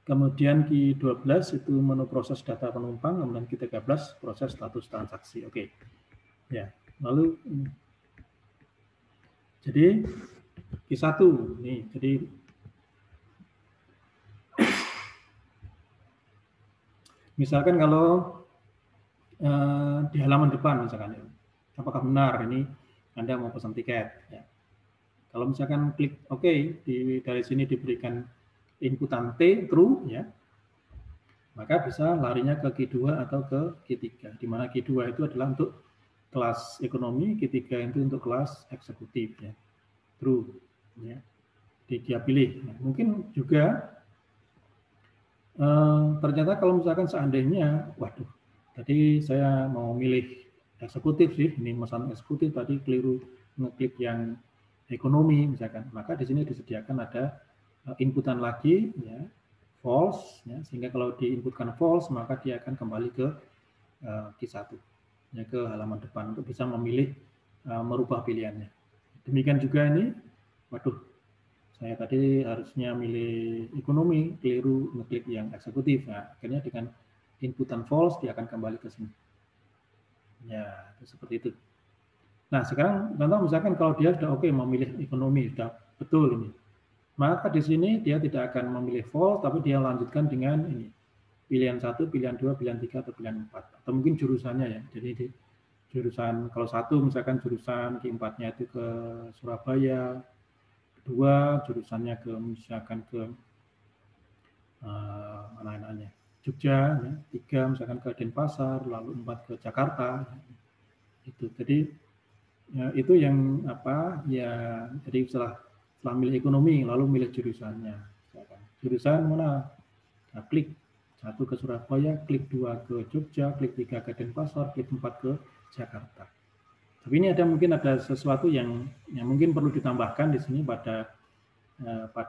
[SPEAKER 1] Kemudian Q12 itu menu proses data penumpang, kemudian Q13 proses status transaksi. Oke. Ya, lalu jadi Q1 nih, jadi misalkan kalau di halaman depan misalkan, apakah benar ini Anda mau pesan tiket? Ya. Kalau misalkan klik OK, dari sini diberikan inputan T true, ya, maka bisa larinya ke Q2 atau ke Q3, di mana Q2 itu adalah untuk kelas ekonomi, Q3 itu untuk kelas eksekutif, ya, true, ya, dia pilih. Nah, mungkin juga ternyata kalau misalkan seandainya, waduh, tadi saya mau milih eksekutif sih, ini memesan eksekutif tadi keliru ngeklik yang ekonomi misalkan, maka di sini disediakan ada inputan lagi ya, false ya, sehingga kalau diinputkan false maka dia akan kembali ke Q1 ya, ke halaman depan untuk bisa memilih merubah pilihannya. Demikian juga ini, waduh, saya tadi harusnya milih ekonomi, keliru ngeklik yang eksekutif. Nah, akhirnya dengan inputan false dia akan kembali ke sini. Ya, itu seperti itu. Nah, sekarang contoh misalkan kalau dia sudah oke memilih ekonomi, sudah betul ini. Maka di sini dia tidak akan memilih false, tapi dia lanjutkan dengan ini. Pilihan 1, pilihan 2, pilihan 3, atau pilihan 4. Atau mungkin jurusannya ya. Jadi di jurusan, kalau 1 misalkan jurusan Q4-nya itu ke Surabaya, kedua jurusannya ke misalkan ke mana namanya Jogja, ya. 3 misalkan ke Denpasar, lalu 4 ke Jakarta. Itu jadi ya, itu yang apa ya, jadi setelah milih ekonomi lalu milih jurusannya. Jurusan mana? Nah, klik 1 ke Surabaya, klik 2 ke Jogja, klik 3 ke Denpasar, klik 4 ke Jakarta. Tapi ini mungkin ada sesuatu yang mungkin perlu ditambahkan di sini pada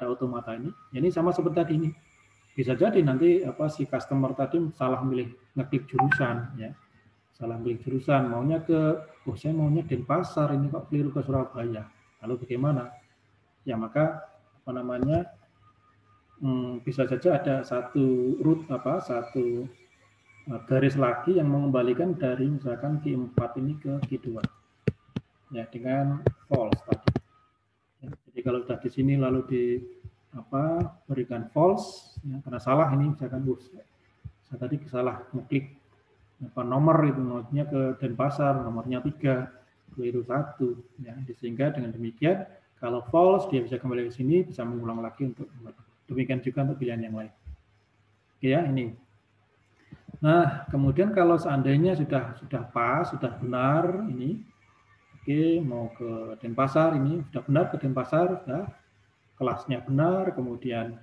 [SPEAKER 1] automata ini. Ini sama seperti tadi ini. Bisa jadi nanti si customer tadi salah milih ngeklik jurusan ya. Salah milih jurusan, maunya saya maunya Denpasar, ini kok keliru ke Surabaya. Lalu bagaimana? Ya maka bisa saja ada satu satu garis lagi yang mengembalikan dari misalkan Q4 ini ke Q2 ya, dengan false tadi ya, jadi kalau sudah di sini lalu berikan false ya, karena salah ini misalkan saya tadi salah ngeklik nomor itu, nomornya ke Denpasar, nomornya 3 keliru 1 ya, sehingga dengan demikian kalau false dia bisa kembali ke sini, bisa mengulang lagi untuk demikian juga untuk pilihan yang lain. Oke ya, ini. Nah, kemudian kalau seandainya sudah pas, sudah benar ini, oke, mau ke Denpasar ini sudah benar ke Denpasar, sudah kelasnya benar, kemudian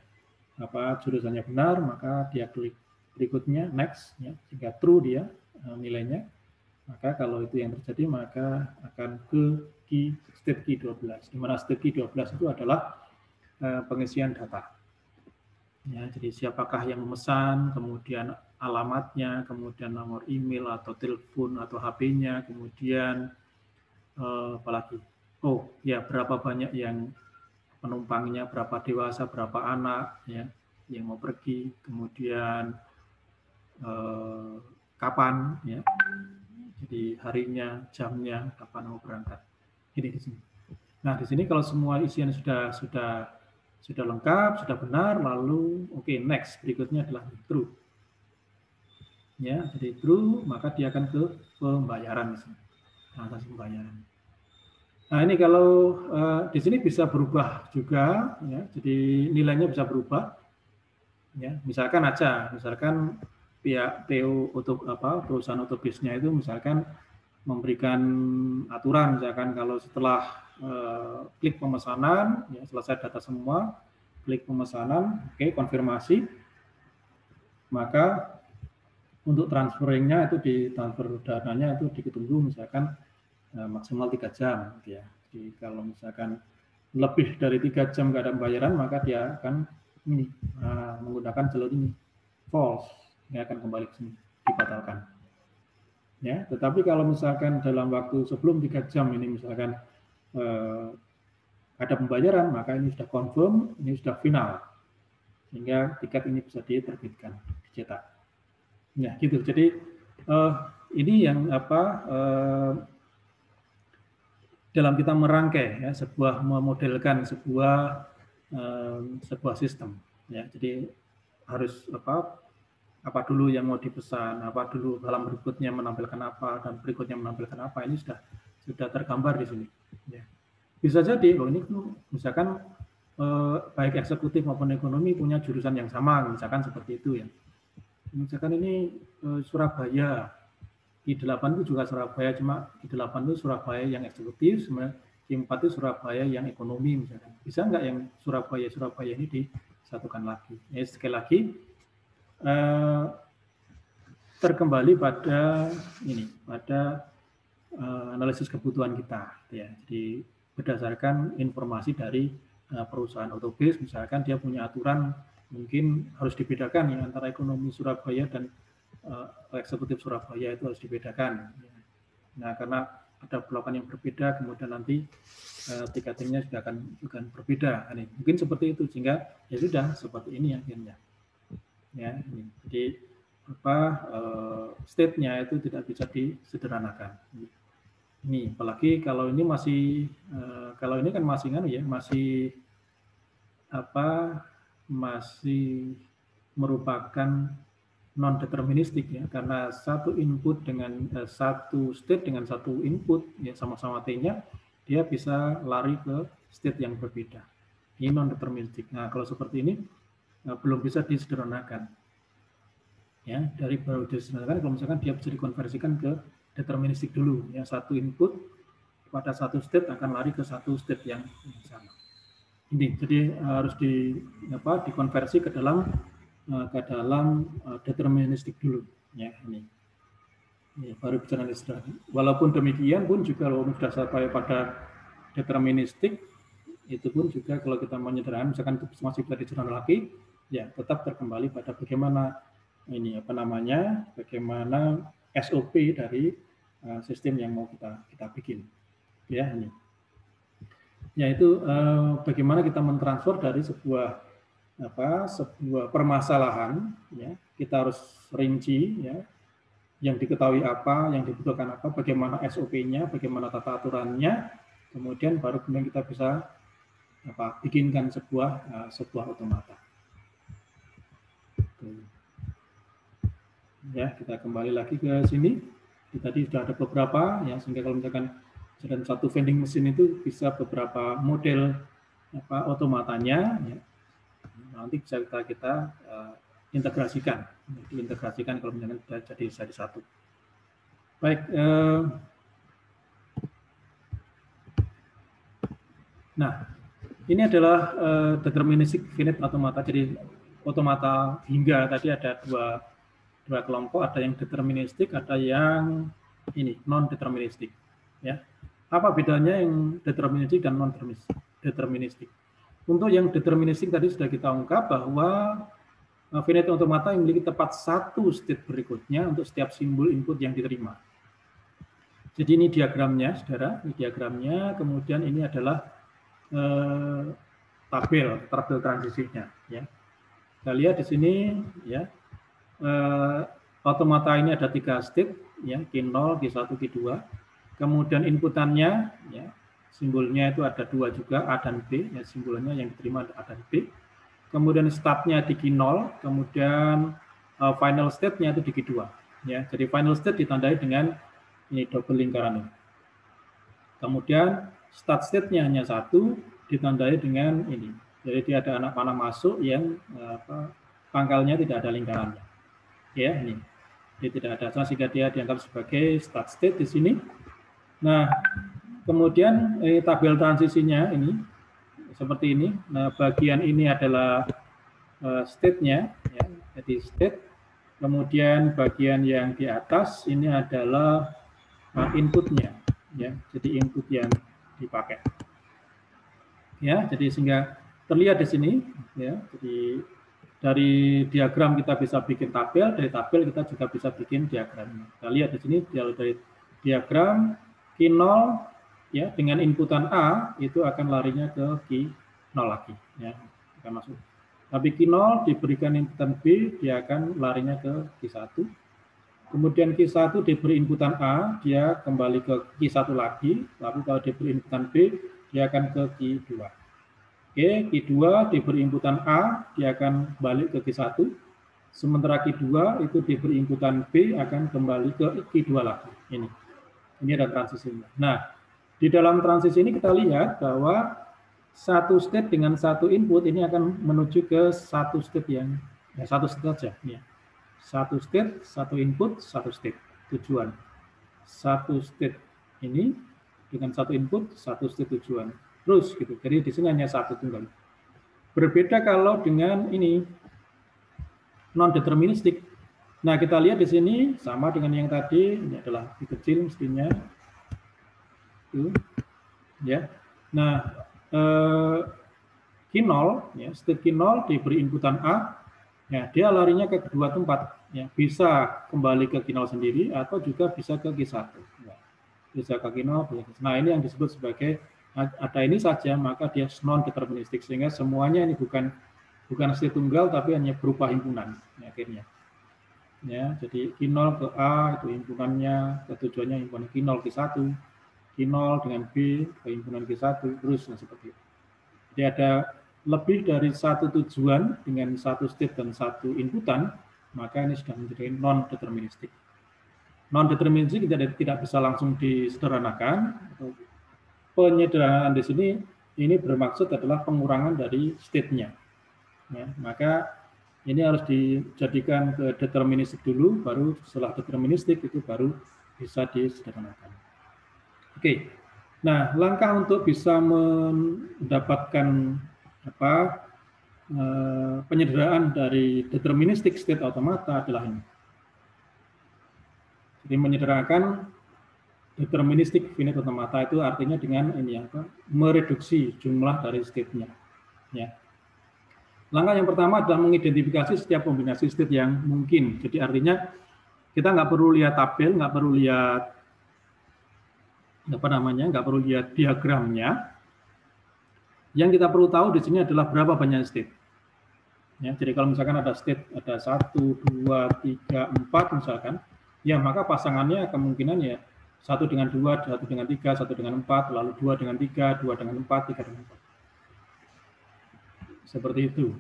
[SPEAKER 1] jurusannya benar, maka dia klik berikutnya next ya, sehingga true dia nilainya. Maka kalau itu yang terjadi maka akan ke step Q12, di mana step Q12 itu adalah pengisian data. Ya, jadi siapakah yang memesan, kemudian alamatnya, kemudian nomor email atau telepon atau HP-nya, kemudian apalagi, oh ya berapa banyak yang penumpangnya, berapa dewasa, berapa anak ya yang mau pergi, kemudian kapan ya, jadi harinya, jamnya, kapan mau berangkat. Ini di sini. Nah di sini kalau semua isian sudah lengkap, sudah benar, lalu oke, next berikutnya adalah true. Ya, jadi true, maka dia akan ke pembayaran, transaksi pembayaran. Nah ini kalau di sini bisa berubah juga, ya, jadi nilainya bisa berubah. Ya, misalkan pihak PO perusahaan otobusnya itu misalkan memberikan aturan, misalkan kalau setelah klik pemesanan, ya, selesai data semua, klik pemesanan, oke, konfirmasi, maka untuk transferringnya itu transfer dananya itu ditunggu misalkan maksimal 3 jam, ya. Jadi kalau misalkan lebih dari 3 jam nggak ada pembayaran, maka dia akan menggunakan jalur ini false, dia akan kembali ke sini, dibatalkan. Ya, tetapi kalau misalkan dalam waktu sebelum 3 jam ini misalkan ada pembayaran, maka ini sudah confirm, ini sudah final, sehingga tiket ini bisa diterbitkan, dicetak. Ya, gitu. Jadi ini yang dalam kita merangkai ya, memodelkan sebuah sistem. Ya, jadi harus apa dulu yang mau dipesan, apa dulu dalam berikutnya menampilkan apa, dan berikutnya menampilkan apa, ini sudah tergambar di sini. Ya. Bisa jadi, ini misalkan baik eksekutif maupun ekonomi punya jurusan yang sama, misalkan seperti itu ya. Misalkan ini Surabaya, Q8 itu juga Surabaya, cuma Q8 itu Surabaya yang eksekutif, sebenarnya Q4 itu Surabaya yang ekonomi misalkan. Bisa nggak yang Surabaya ini disatukan lagi? Ya, sekali lagi, terkembali pada analisis kebutuhan kita, ya. Jadi berdasarkan informasi dari perusahaan otobus, misalkan dia punya aturan mungkin harus dibedakan ya antara ekonomi Surabaya dan eksekutif Surabaya itu harus dibedakan. Nah, karena ada blokan yang berbeda, kemudian nanti tiketingnya juga akan berbeda. Mungkin seperti itu, sehingga ya sudah seperti ini akhirnya. Ya, ini. Jadi state-nya itu tidak bisa disederhanakan. Ini apalagi kalau ini masih kalau ini kan masih masih merupakan non deterministik ya, karena satu input dengan satu state dengan satu input ya sama-sama T-nya, dia bisa lari ke state yang berbeda. Ini non deterministik. Nah, kalau seperti ini belum bisa disederhanakan. Ya, dari baru disederhanakan kalau misalkan dia bisa dikonversikan ke deterministik dulu ya, satu input pada satu state akan lari ke satu state yang sama. Ini jadi harus dikonversi ke dalam deterministik dulu ya, ini ya, baru bicara disederhanakan. Walaupun demikian pun juga kalau sudah sampai pada deterministik itu pun juga kalau kita menyederhanakan misalkan itu masih bisa disederhanakan lagi ya, tetap terkembali pada bagaimana ini bagaimana SOP dari sistem yang mau kita bikin ya, ini yaitu bagaimana kita mentransfer dari sebuah permasalahan ya, kita harus rinci ya, yang diketahui apa, yang dibutuhkan apa, bagaimana SOP-nya, bagaimana tata aturannya, kemudian baru kemudian kita bisa bikinkan sebuah otomata. Ya, kita kembali lagi ke sini. Tadi sudah ada beberapa ya, sehingga kalau misalkan dan satu vending mesin itu bisa beberapa model otomatanya ya. Nanti bisa kita integrasikan kalau misalkan sudah jadi satu. Baik, nah ini adalah deterministic finite automata. Jadi otomata hingga tadi ada dua kelompok, ada yang deterministik, ada yang ini non deterministik ya. Apa bedanya yang deterministik dan non deterministik? Untuk yang deterministik tadi sudah kita ungkap bahwa finite automata yang memiliki tepat satu state berikutnya untuk setiap simbol input yang diterima. Jadi ini diagramnya, saudara. Ini diagramnya. Kemudian ini adalah tabel transisinya. Ya. Kita lihat di sini, ya. Automata ini ada 3 state, ya, Q0, Q1, Q2. Kemudian inputannya, ya, simbolnya itu ada 2 juga, A dan B, ya, simbolnya yang diterima ada A dan B. Kemudian startnya di Q0, kemudian final state-nya itu di Q2. Ya, jadi final state ditandai dengan ini double lingkaran ini. Kemudian start state-nya hanya 1, ditandai dengan ini. Jadi dia ada anak panah masuk yang pangkalnya tidak ada lingkarannya. Ya, ini. Dia tidak ada, sehingga dia dianggap sebagai start state di sini. Nah, kemudian tabel transisinya ini seperti ini. Nah, bagian ini adalah state-nya, ya. Jadi state. Kemudian bagian yang di atas ini adalah input-nya, ya. Jadi input yang dipakai. Ya, jadi sehingga terlihat di sini, ya. Jadi dari diagram kita bisa bikin tabel, dari tabel kita juga bisa bikin diagram. Kita lihat di sini dari diagram Q0 ya dengan inputan A itu akan larinya ke Q0 lagi ya, akan masuk. Tapi Q0 diberikan inputan B, dia akan larinya ke Q1. Kemudian Q1 diberi inputan A, dia kembali ke Q1 lagi. Lalu kalau diberi inputan B, dia akan ke Q2. Oke, Q2 diberi inputan A, dia akan balik ke Q1. Sementara Q2 itu diberi inputan B, akan kembali ke Q2 lagi. Ini ada transisinya. Nah, di dalam transisi ini kita lihat bahwa satu state dengan satu input ini akan menuju ke satu state yang satu state saja. Ya. Satu state, satu input, satu state. Tujuan. Satu state ini dengan satu input, satu state tujuan. Terus gitu. Jadi di sini hanya satu tunggal. Berbeda kalau dengan ini non deterministik. Nah, kita lihat di sini sama dengan yang tadi, ini adalah lebih kecil mestinya. Itu, ya. Nah, Q0, ya, state Q0 diberi inputan A, ya, dia larinya ke kedua tempat, ya, bisa kembali ke Q0 sendiri atau juga bisa ke Q1. Ya. Bisa ke Q0, nah ini yang disebut sebagai ada ini saja, maka dia non-deterministik, sehingga semuanya ini bukan state tunggal, tapi hanya berupa himpunan, ya, akhirnya. Ya, jadi Q0 ke A itu himpunannya, tujuannya himpunan Q0 Q1, Q0 dengan B ke himpunan Q1, terus seperti itu. Jadi ada lebih dari satu tujuan dengan satu state dan satu inputan, maka ini sudah menjadi non-deterministik. Non-deterministik tidak bisa langsung disederhanakan. Penyederhanaan di sini ini bermaksud adalah pengurangan dari state-nya. Ya, maka ini harus dijadikan ke deterministik dulu, baru setelah deterministik itu baru bisa disederhanakan. Oke, nah langkah untuk bisa mendapatkan penyederhanaan dari deterministik state automata adalah ini. Jadi menyederhanakan deterministik finite automata itu artinya dengan ini mereduksi jumlah dari state-nya. Ya. Langkah yang pertama adalah mengidentifikasi setiap kombinasi state yang mungkin. Jadi artinya kita nggak perlu lihat tabel, nggak perlu lihat nggak perlu lihat diagramnya. Yang kita perlu tahu di sini adalah berapa banyak state. Ya, jadi kalau misalkan ada state ada 1, 2, 3, 4 misalkan, ya maka pasangannya kemungkinan ya 1 dengan 2, 1 dengan 3, 1 dengan 4, lalu 2 dengan 3, 2 dengan 4, 3 dengan 4. Seperti itu.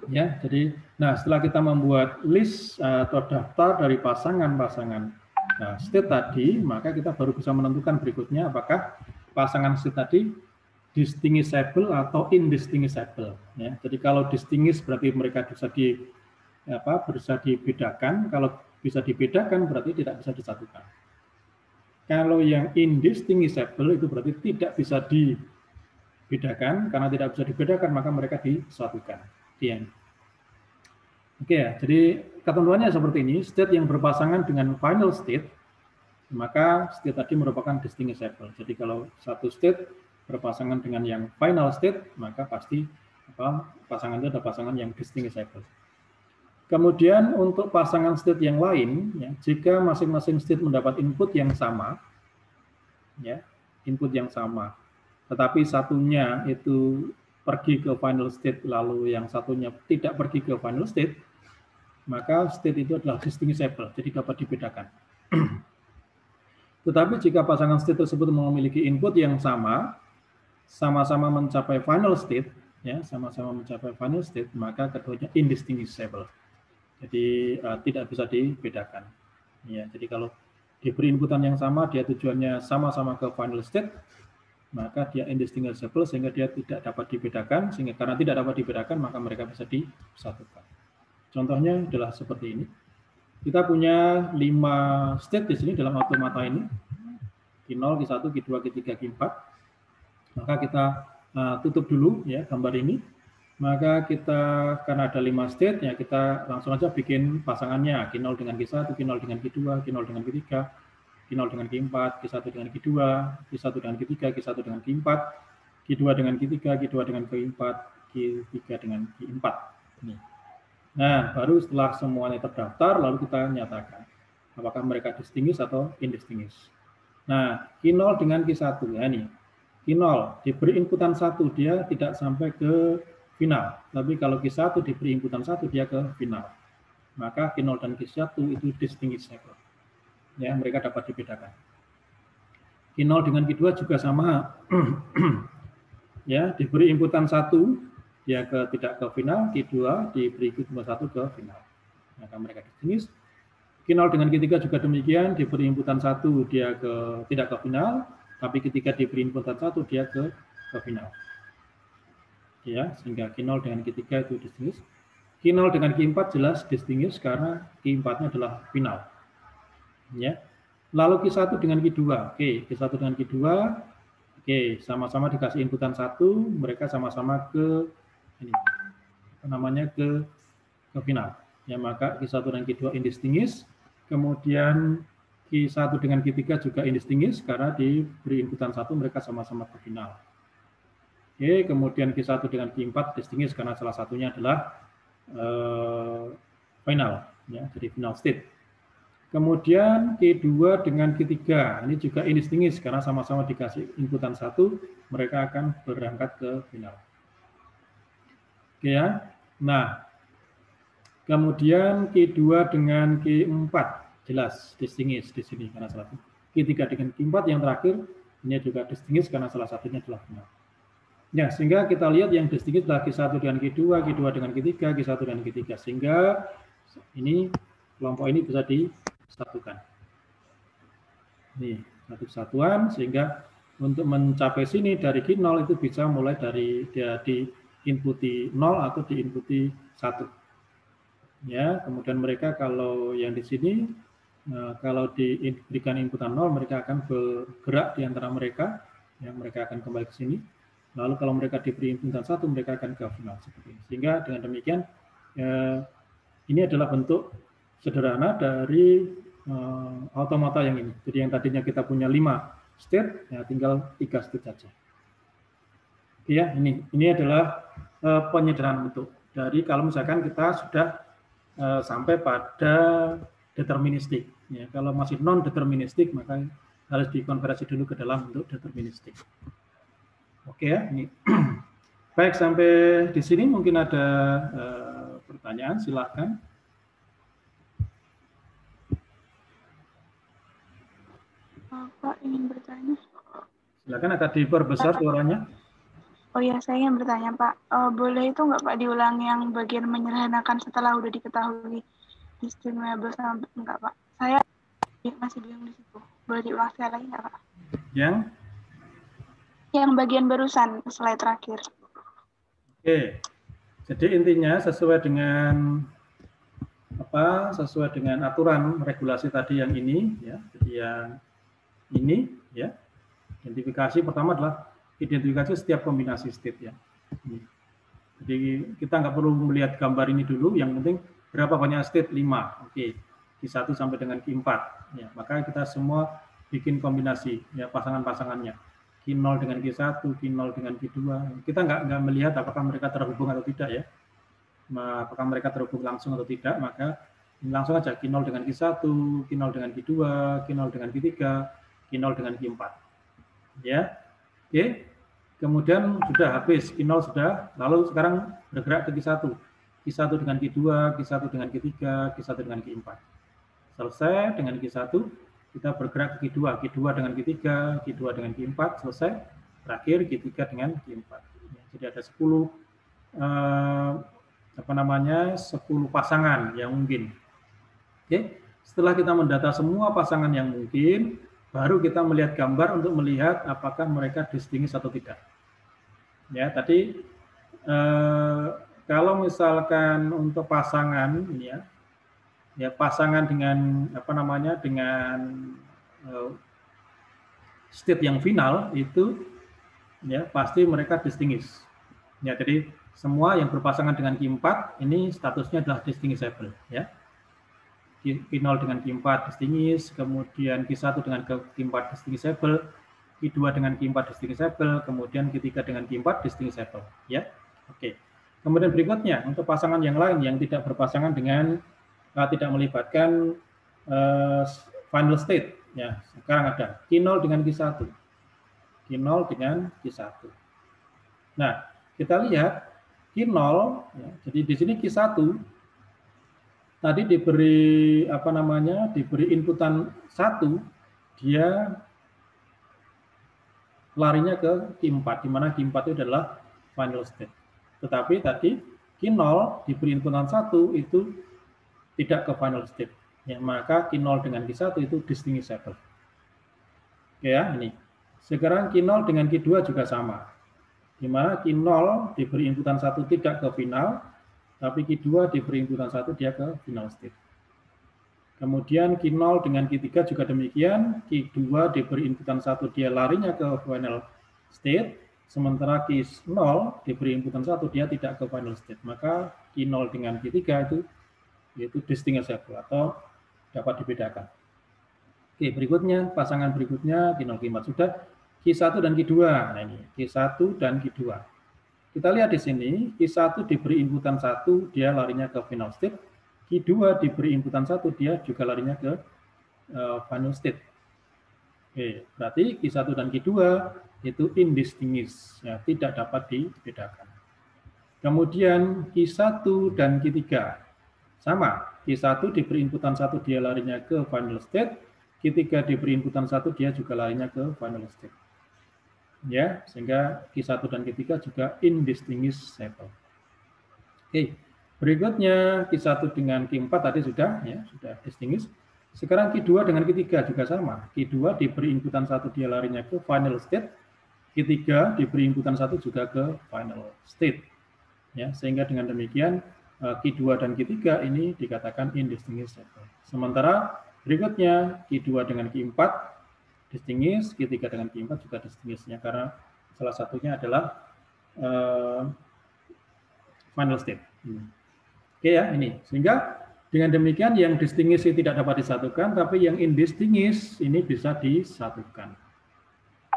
[SPEAKER 1] Ya, jadi nah setelah kita membuat list atau daftar dari pasangan-pasangan state tadi, maka kita baru bisa menentukan berikutnya apakah pasangan state tadi distinguishable atau indistinguishable. Ya, jadi kalau distinguish berarti mereka bisa dibedakan, kalau bisa dibedakan berarti tidak bisa disatukan. Kalau yang indistinguishable itu berarti tidak bisa dibedakan, karena tidak bisa dibedakan maka mereka disatukan. Oke ya, jadi ketentuannya seperti ini, state yang berpasangan dengan final state, maka state tadi merupakan distinguishable. Jadi kalau satu state berpasangan dengan yang final state, maka pasti pasangan itu ada pasangan yang distinguishable. Kemudian untuk pasangan state yang lain, ya, jika masing-masing state mendapat input yang sama, ya, input yang sama, tetapi satunya itu pergi ke final state, lalu yang satunya tidak pergi ke final state, maka state itu adalah distinguishable, jadi dapat dibedakan. Tetapi jika pasangan state tersebut memiliki input yang sama, sama-sama mencapai final state, ya, sama-sama mencapai final state, maka keduanya indistinguishable. Jadi tidak bisa dibedakan. Ya, jadi kalau diberi inputan yang sama, dia tujuannya sama-sama ke final state, maka dia indistinguishable sehingga dia tidak dapat dibedakan, sehingga karena tidak dapat dibedakan maka mereka bisa disatukan. Contohnya adalah seperti ini. Kita punya 5 state di sini dalam automata ini. Q0, Q1, Q2, Q3, Q4. Maka kita tutup dulu ya gambar ini. Maka kita karena ada 5 state ya kita langsung aja bikin pasangannya Q0 dengan Q1, Q0 dengan Q2, Q0 dengan Q3. Q0 dengan Q4, Q1 dengan Q2, Q1 dengan Q3, Q1 dengan Q4, Q2 dengan Q3, Q2 dengan Q4, Q3 dengan Q4. Ini. Nah, baru setelah semuanya terdaftar, lalu kita nyatakan apakah mereka distinguish atau indistinguish. Nah, Q0 dengan Q1, ya ini. Q0 diberi inputan 1, dia tidak sampai ke final. Tapi kalau Q1 diberi inputan 1, dia ke final. Maka Q0 dan Q1 itu distinguishable. Ya, mereka dapat dibedakan. Q0 dengan Q2 juga sama. Ya, diberi inputan 1, dia tidak ke final, Q2 diberi inputan 1 ke final. Maka mereka distinguish. Q0 dengan Q3 juga demikian, diberi inputan 1, dia tidak ke final, tapi ketika diberi inputan 1, dia ke final. Ya, sehingga Q0 dengan Q3 itu distinguish. Q0 dengan Q4 jelas distinguish karena Q4-nya adalah final. Ya. Lalu Q1 dengan Q2. Oke, Q1 dengan Q2. Oke, sama-sama dikasih inputan 1, mereka sama-sama ke ini. Namanya ke final. Ya, maka Q1 dan Q2 indistinguish. Kemudian Q1 dengan Q3 juga indistinguish karena diberi inputan 1 mereka sama-sama ke final. Oke, kemudian Q1 dengan Q4 distinguish karena salah satunya adalah final, ya, jadi final state. Kemudian Q2 dengan Q3, ini juga indistinguish karena sama-sama dikasih inputan 1, mereka akan berangkat ke final. Oke ya. Nah, kemudian Q2 dengan Q4 jelas distinguish di sini karena salah satu. Q3 dengan Q4 yang terakhir ini juga distinguish karena salah satunya adalah final. Ya, sehingga kita lihat yang distinguish adalah Q1 dengan Q2, Q2 dengan Q3, Q1 dengan Q3. Sehingga ini kelompok ini bisa disatukan. Nih, satu kesatuan sehingga untuk mencapai sini dari Q0 itu bisa mulai dari dia diinputi 0 atau diinputi 1. Ya, kemudian mereka kalau yang di sini kalau diberikan inputan 0 mereka akan bergerak di antara mereka, yang mereka akan kembali ke sini. Lalu kalau mereka diberi inputan 1 mereka akan ke final seperti ini. Sehingga dengan demikian ini adalah bentuk sederhana dari automata yang ini. Jadi yang tadinya kita punya 5 state, ya tinggal 3 state saja. Oke ya, ini adalah penyederhanaan bentuk dari kalau misalkan kita sudah sampai pada deterministik. Ya, kalau masih non deterministik maka harus dikonversi dulu ke dalam bentuk deterministik. Oke ya, ini baik sampai di sini mungkin ada pertanyaan, silakan.
[SPEAKER 2] Pak ingin bertanya.
[SPEAKER 1] Silakan, agak diperbesar suaranya.
[SPEAKER 2] Oh ya, saya ingin bertanya Pak, boleh itu nggak Pak diulang yang bagian menyederhanakan setelah udah diketahui distinguishable sama enggak Pak? Saya masih bingung di situ. Boleh diulang sekali lagi nggak Pak? Yang bagian barusan slide terakhir.
[SPEAKER 1] Oke, jadi intinya sesuai dengan sesuai dengan aturan regulasi tadi yang ini, ya. Jadi yang ini, ya. Identifikasi pertama adalah identifikasi setiap kombinasi state, ya. Ini. Jadi kita nggak perlu melihat gambar ini dulu, yang penting berapa banyak state 5, oke. Q1 sampai dengan Q4, ya. Maka kita semua bikin kombinasi, ya, pasangan-pasangannya. Q0 dengan Q1, Q0 dengan Q2. Kita nggak melihat apakah mereka terhubung atau tidak, ya. Apakah mereka terhubung langsung atau tidak, maka langsung aja Q0 dengan Q1, Q0 dengan Q2, Q0 dengan Q3, Q0 dengan Q4. Ya, oke. Kemudian sudah habis, Q0 sudah, lalu sekarang bergerak ke Q1. Q1 dengan Q2, Q1 dengan Q3, Q1 dengan Q4. Selesai dengan Q1, kita bergerak ke Q2, Q2 dengan Q3, Q2 dengan Q4, selesai. Terakhir Q3 dengan Q4. Jadi ada 10 10 pasangan yang mungkin. Oke, setelah kita mendata semua pasangan yang mungkin, baru kita melihat gambar untuk melihat apakah mereka distinguish atau tidak. Ya, tadi kalau misalkan untuk pasangan, ya pasangan dengan dengan state yang final itu, ya pasti mereka distinguish. Ya, jadi semua yang berpasangan dengan Q4 ini statusnya adalah distinguishable, ya. Q0 dengan Q4 distinguish, kemudian Q1 dengan Q4 distinguishable, Q2 dengan Q4 distinguishable, kemudian Q3 dengan Q4 distinguishable, ya. Oke. Kemudian berikutnya untuk pasangan yang lain yang tidak berpasangan dengan tidak melibatkan final state, ya. Sekarang ada Q0 dengan Q1. Q0 dengan Q1. Nah, kita lihat Q0, ya, jadi di sini Q1 tadi diberi diberi inputan 1, dia larinya ke Q4, di mana Q4 itu adalah final state. Tetapi tadi Q0 diberi inputan 1 itu tidak ke final state. Ya, maka Q0 dengan Q1 itu distinguishable. Oke ya, ini. Sekarang Q0 dengan Q2 juga sama. Di mana Q0 diberi inputan 1 tidak ke final, tapi Q2 diberi inputan 1 dia ke final state. Kemudian Q0 dengan Q3 juga demikian, Q2 diberi inputan 1 dia larinya ke final state, sementara Q0 diberi inputan 1 dia tidak ke final state. Maka Q0 dengan Q3 itu yaitu distinguishable atau dapat dibedakan. Oke, berikutnya, pasangan berikutnya Q0, Q4 sudah. Q1 dan Q2. Nah ini, Q1 dan Q2. Kita lihat di sini, Q1 diberi inputan 1, dia larinya ke final state. Q2 diberi inputan 1, dia juga larinya ke final state. Oke, berarti Q1 dan Q2 itu indistinguished, ya, tidak dapat dibedakan. Kemudian Q1 dan Q3 sama, Q1 diberi inputan 1, dia larinya ke final state, Q3 diberi inputan 1, dia juga larinya ke final state. Ya, sehingga Q1 dan Q3 juga indistinguishable. Oke, berikutnya Q1 dengan Q4 tadi sudah, ya, sudah distinguish. Sekarang Q2 dengan Q3 juga sama. Q2 diberi inputan 1, dia larinya ke final state. Q3 diberi inputan 1 juga ke final state. Ya, sehingga dengan demikian Q2 dan Q3 ini dikatakan indistinguishable. Sementara berikutnya Q2 dengan Q4 distinguish, Q3 dengan Q4 juga distinguish, ya, karena salah satunya adalah final state. Oke ya, ini. Sehingga dengan demikian yang distinguish tidak dapat disatukan, tapi yang indistinguish ini bisa disatukan.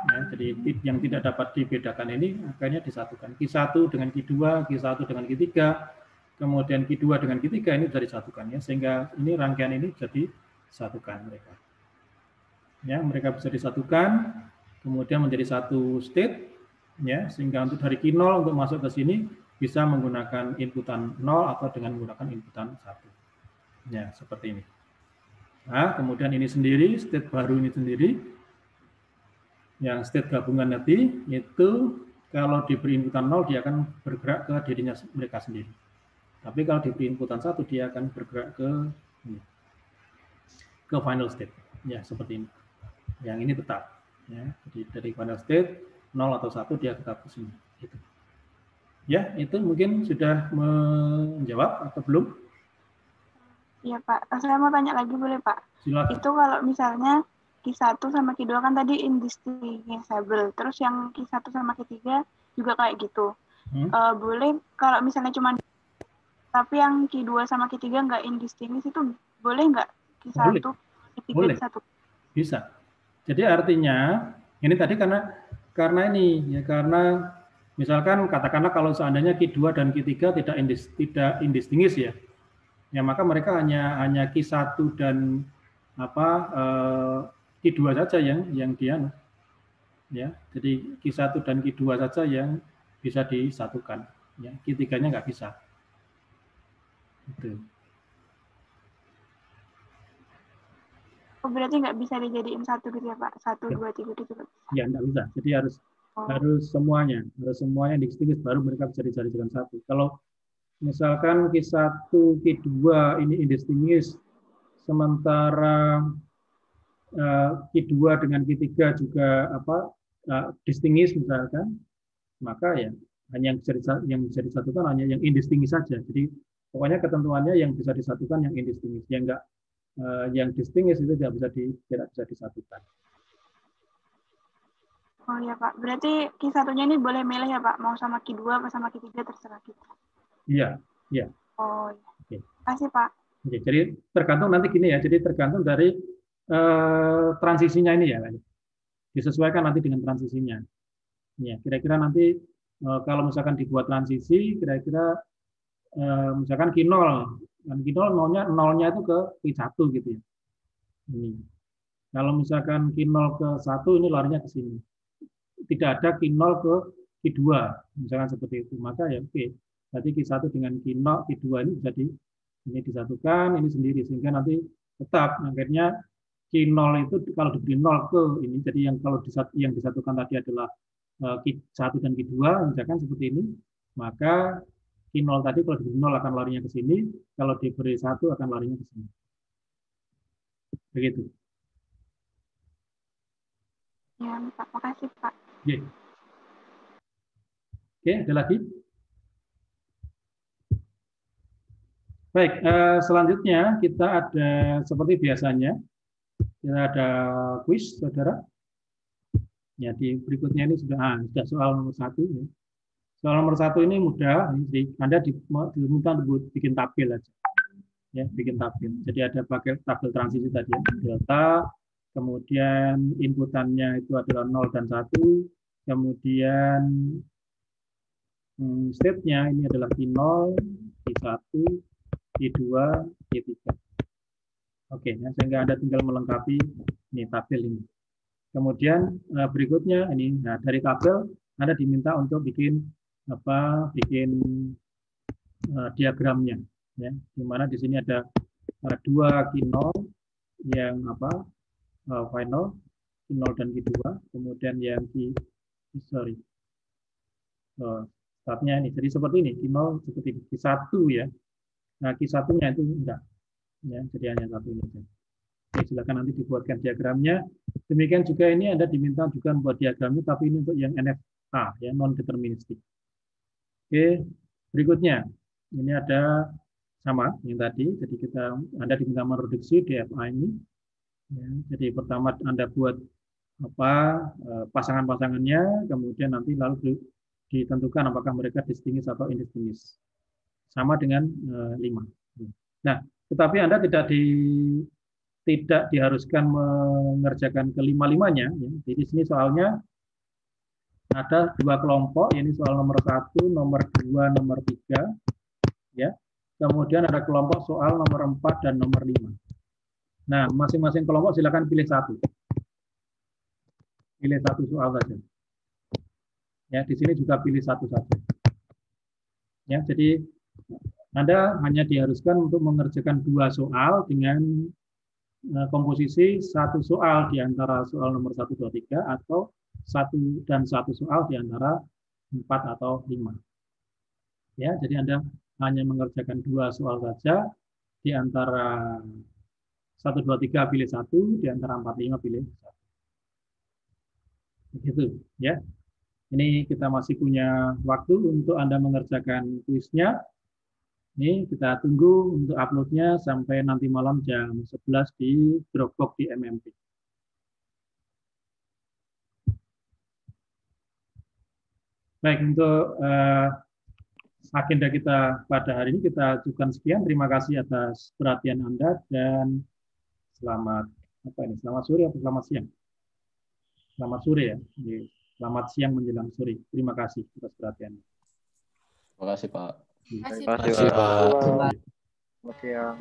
[SPEAKER 1] Ya, jadi yang tidak dapat dibedakan ini akhirnya disatukan. Q1 dengan Q2, Q1 dengan Q3, kemudian Q2 dengan Q3 ini bisa disatukan, ya, sehingga ini rangkaian ini bisa disatukan mereka. Ya, mereka bisa disatukan, kemudian menjadi satu state, ya, sehingga untuk dari Q0 untuk masuk ke sini bisa menggunakan inputan 0 atau dengan menggunakan inputan 1. Ya, seperti ini. Nah, kemudian ini sendiri, state baru ini sendiri, yang state gabungan nanti, itu kalau diberi inputan 0, dia akan bergerak ke dirinya mereka sendiri. Tapi kalau diberi inputan 1, dia akan bergerak ke final state. Ya, seperti ini. Yang ini tetap. Ya, jadi dari final state, 0 atau 1, dia tetap ke sini. Gitu. Ya, itu mungkin sudah menjawab atau belum?
[SPEAKER 2] Iya Pak, saya mau tanya lagi boleh Pak?
[SPEAKER 1] Silakan.
[SPEAKER 2] Itu kalau misalnya Q1 sama Q2 kan tadi indistinguishable, terus yang Q1 sama Q3 juga kayak gitu. Boleh kalau misalnya cuma, tapi yang Q2 sama Q3 nggak indistinguish itu boleh nggak Q1,
[SPEAKER 1] boleh.
[SPEAKER 2] Q3
[SPEAKER 1] boleh.
[SPEAKER 2] disatu?
[SPEAKER 1] Bisa. Jadi artinya, ini tadi karena ini, ya, karena misalkan katakanlah kalau seandainya Q2 dan Q3 tidak indistinguish, ya, ya maka mereka hanya Q1 dan Q2 saja yang dia, ya, jadi Q1 dan Q2 saja yang bisa disatukan, ya, Q3-nya nggak bisa. Gitu.
[SPEAKER 2] Oh, berarti nggak bisa dijadiin satu gitu ya Pak? 1, 2, 3 gitu.
[SPEAKER 1] Ya, nggak bisa. Jadi harus semuanya distinguish baru mereka bisa dijadikan satu. Kalau misalkan Q1, Q2 ini indistinguish, sementara Q2 dengan Q3 juga distinguish misalkan, maka ya hanya yang bisa disatukan hanya yang indistinguish saja. Jadi pokoknya ketentuannya yang bisa disatukan yang indistinguish, yang enggak yang distinguish itu tidak bisa disatukan.
[SPEAKER 2] Oh ya Pak, berarti Q1-nya ini boleh milih ya Pak, mau sama Q2 atau sama Q3 terserah kita.
[SPEAKER 1] Iya, iya.
[SPEAKER 2] Oh iya.
[SPEAKER 1] Oke.
[SPEAKER 2] Kasih Pak.
[SPEAKER 1] Oke, jadi tergantung nanti gini ya, jadi tergantung dari transisinya ini ya, disesuaikan nanti dengan transisinya. Ya, kira-kira nanti kalau misalkan dibuat transisi, kira-kira misalkan Q0, dan Q0 nolnya itu ke Q1 gitu ya. Ini. Kalau misalkan Q0 ke 1 ini larinya ke sini. Tidak ada Q0 ke Q2, misalkan seperti itu. Maka ya oke. Berarti Q1 dengan Q0, Q2 ini bisa ini disatukan, ini sendiri sehingga nanti tetap akhirnya Q0 itu kalau diberi 0 ke ini, jadi yang kalau yang disatukan tadi adalah Q1 dan Q2, misalkan seperti ini, maka Q0 tadi kalau diberi 0 akan larinya ke sini, kalau diberi 1 akan larinya ke sini. Begitu.
[SPEAKER 2] Ya, Pak. Makasih, Pak.
[SPEAKER 1] Oke, ada lagi? Baik, selanjutnya kita ada seperti biasanya, kita ada kuis, saudara. Ya, di berikutnya ini sudah soal nomor 1. Ya. Soal nomor 1 ini mudah, Anda diminta untuk bikin tabel aja. Ya, bikin tabel. Jadi ada pakai tabel transisi tadi, delta, kemudian inputannya itu adalah 0 dan 1, kemudian state-nya ini adalah Q0, Q1, Q2, Q3. Oke, ya, sehingga Anda tinggal melengkapi ini tabel ini. Kemudian berikutnya ini, nah dari tabel Anda diminta untuk bikin diagramnya, ya, di mana di sini ada dua Q0 yang final Q0 dan Q2, kemudian yang startnya ini. Jadi seperti ini, Q0 seperti Q1 ya. Nah, Q1-nya itu enggak. Ya, jadi hanya satu ini saja. Oke, silakan nanti dibuatkan diagramnya. Demikian juga ini Anda diminta juga membuat diagramnya, tapi ini untuk yang NFA, ya, non-deterministik. Oke, berikutnya. Ini ada sama yang tadi. Jadi Anda diminta mereduksi DFA ini. Ya, jadi pertama Anda buat pasangan-pasangannya, kemudian nanti lalu ditentukan apakah mereka distinguish atau indistinguish. Sama dengan 5. Nah, tetapi Anda tidak diharuskan mengerjakan kelima-limanya. Ya. Jadi di sini soalnya ada dua kelompok, ini soal nomor 1, nomor 2, nomor 3. Ya. Kemudian ada kelompok soal nomor 4 dan nomor 5. Nah, masing-masing kelompok silakan pilih satu. Pilih satu soal saja. Ya, di sini juga pilih satu saja. Ya, jadi Anda hanya diharuskan untuk mengerjakan 2 soal dengan komposisi 1 soal di antara soal nomor 1, 2, 3 atau 1 dan 1 soal di antara 4 atau 5. Ya, jadi Anda hanya mengerjakan 2 soal saja di antara 1, 2, 3 pilih 1, di antara 4, 5 pilih 1. Begitu, ya. Ini kita masih punya waktu untuk Anda mengerjakan kuisnya. Ini kita tunggu untuk uploadnya sampai nanti malam jam 11 di Dropbox di MMP. Baik, untuk agenda kita pada hari ini kita cukupkan sekian. Terima kasih atas perhatian Anda dan selamat sore atau selamat siang? Selamat sore ya. Selamat siang menjelang sore. Terima kasih atas perhatiannya.
[SPEAKER 3] Terima kasih, Pak.
[SPEAKER 4] Terima kasih, Pak.
[SPEAKER 3] Terima kasih, Pak.
[SPEAKER 4] Selamat siang.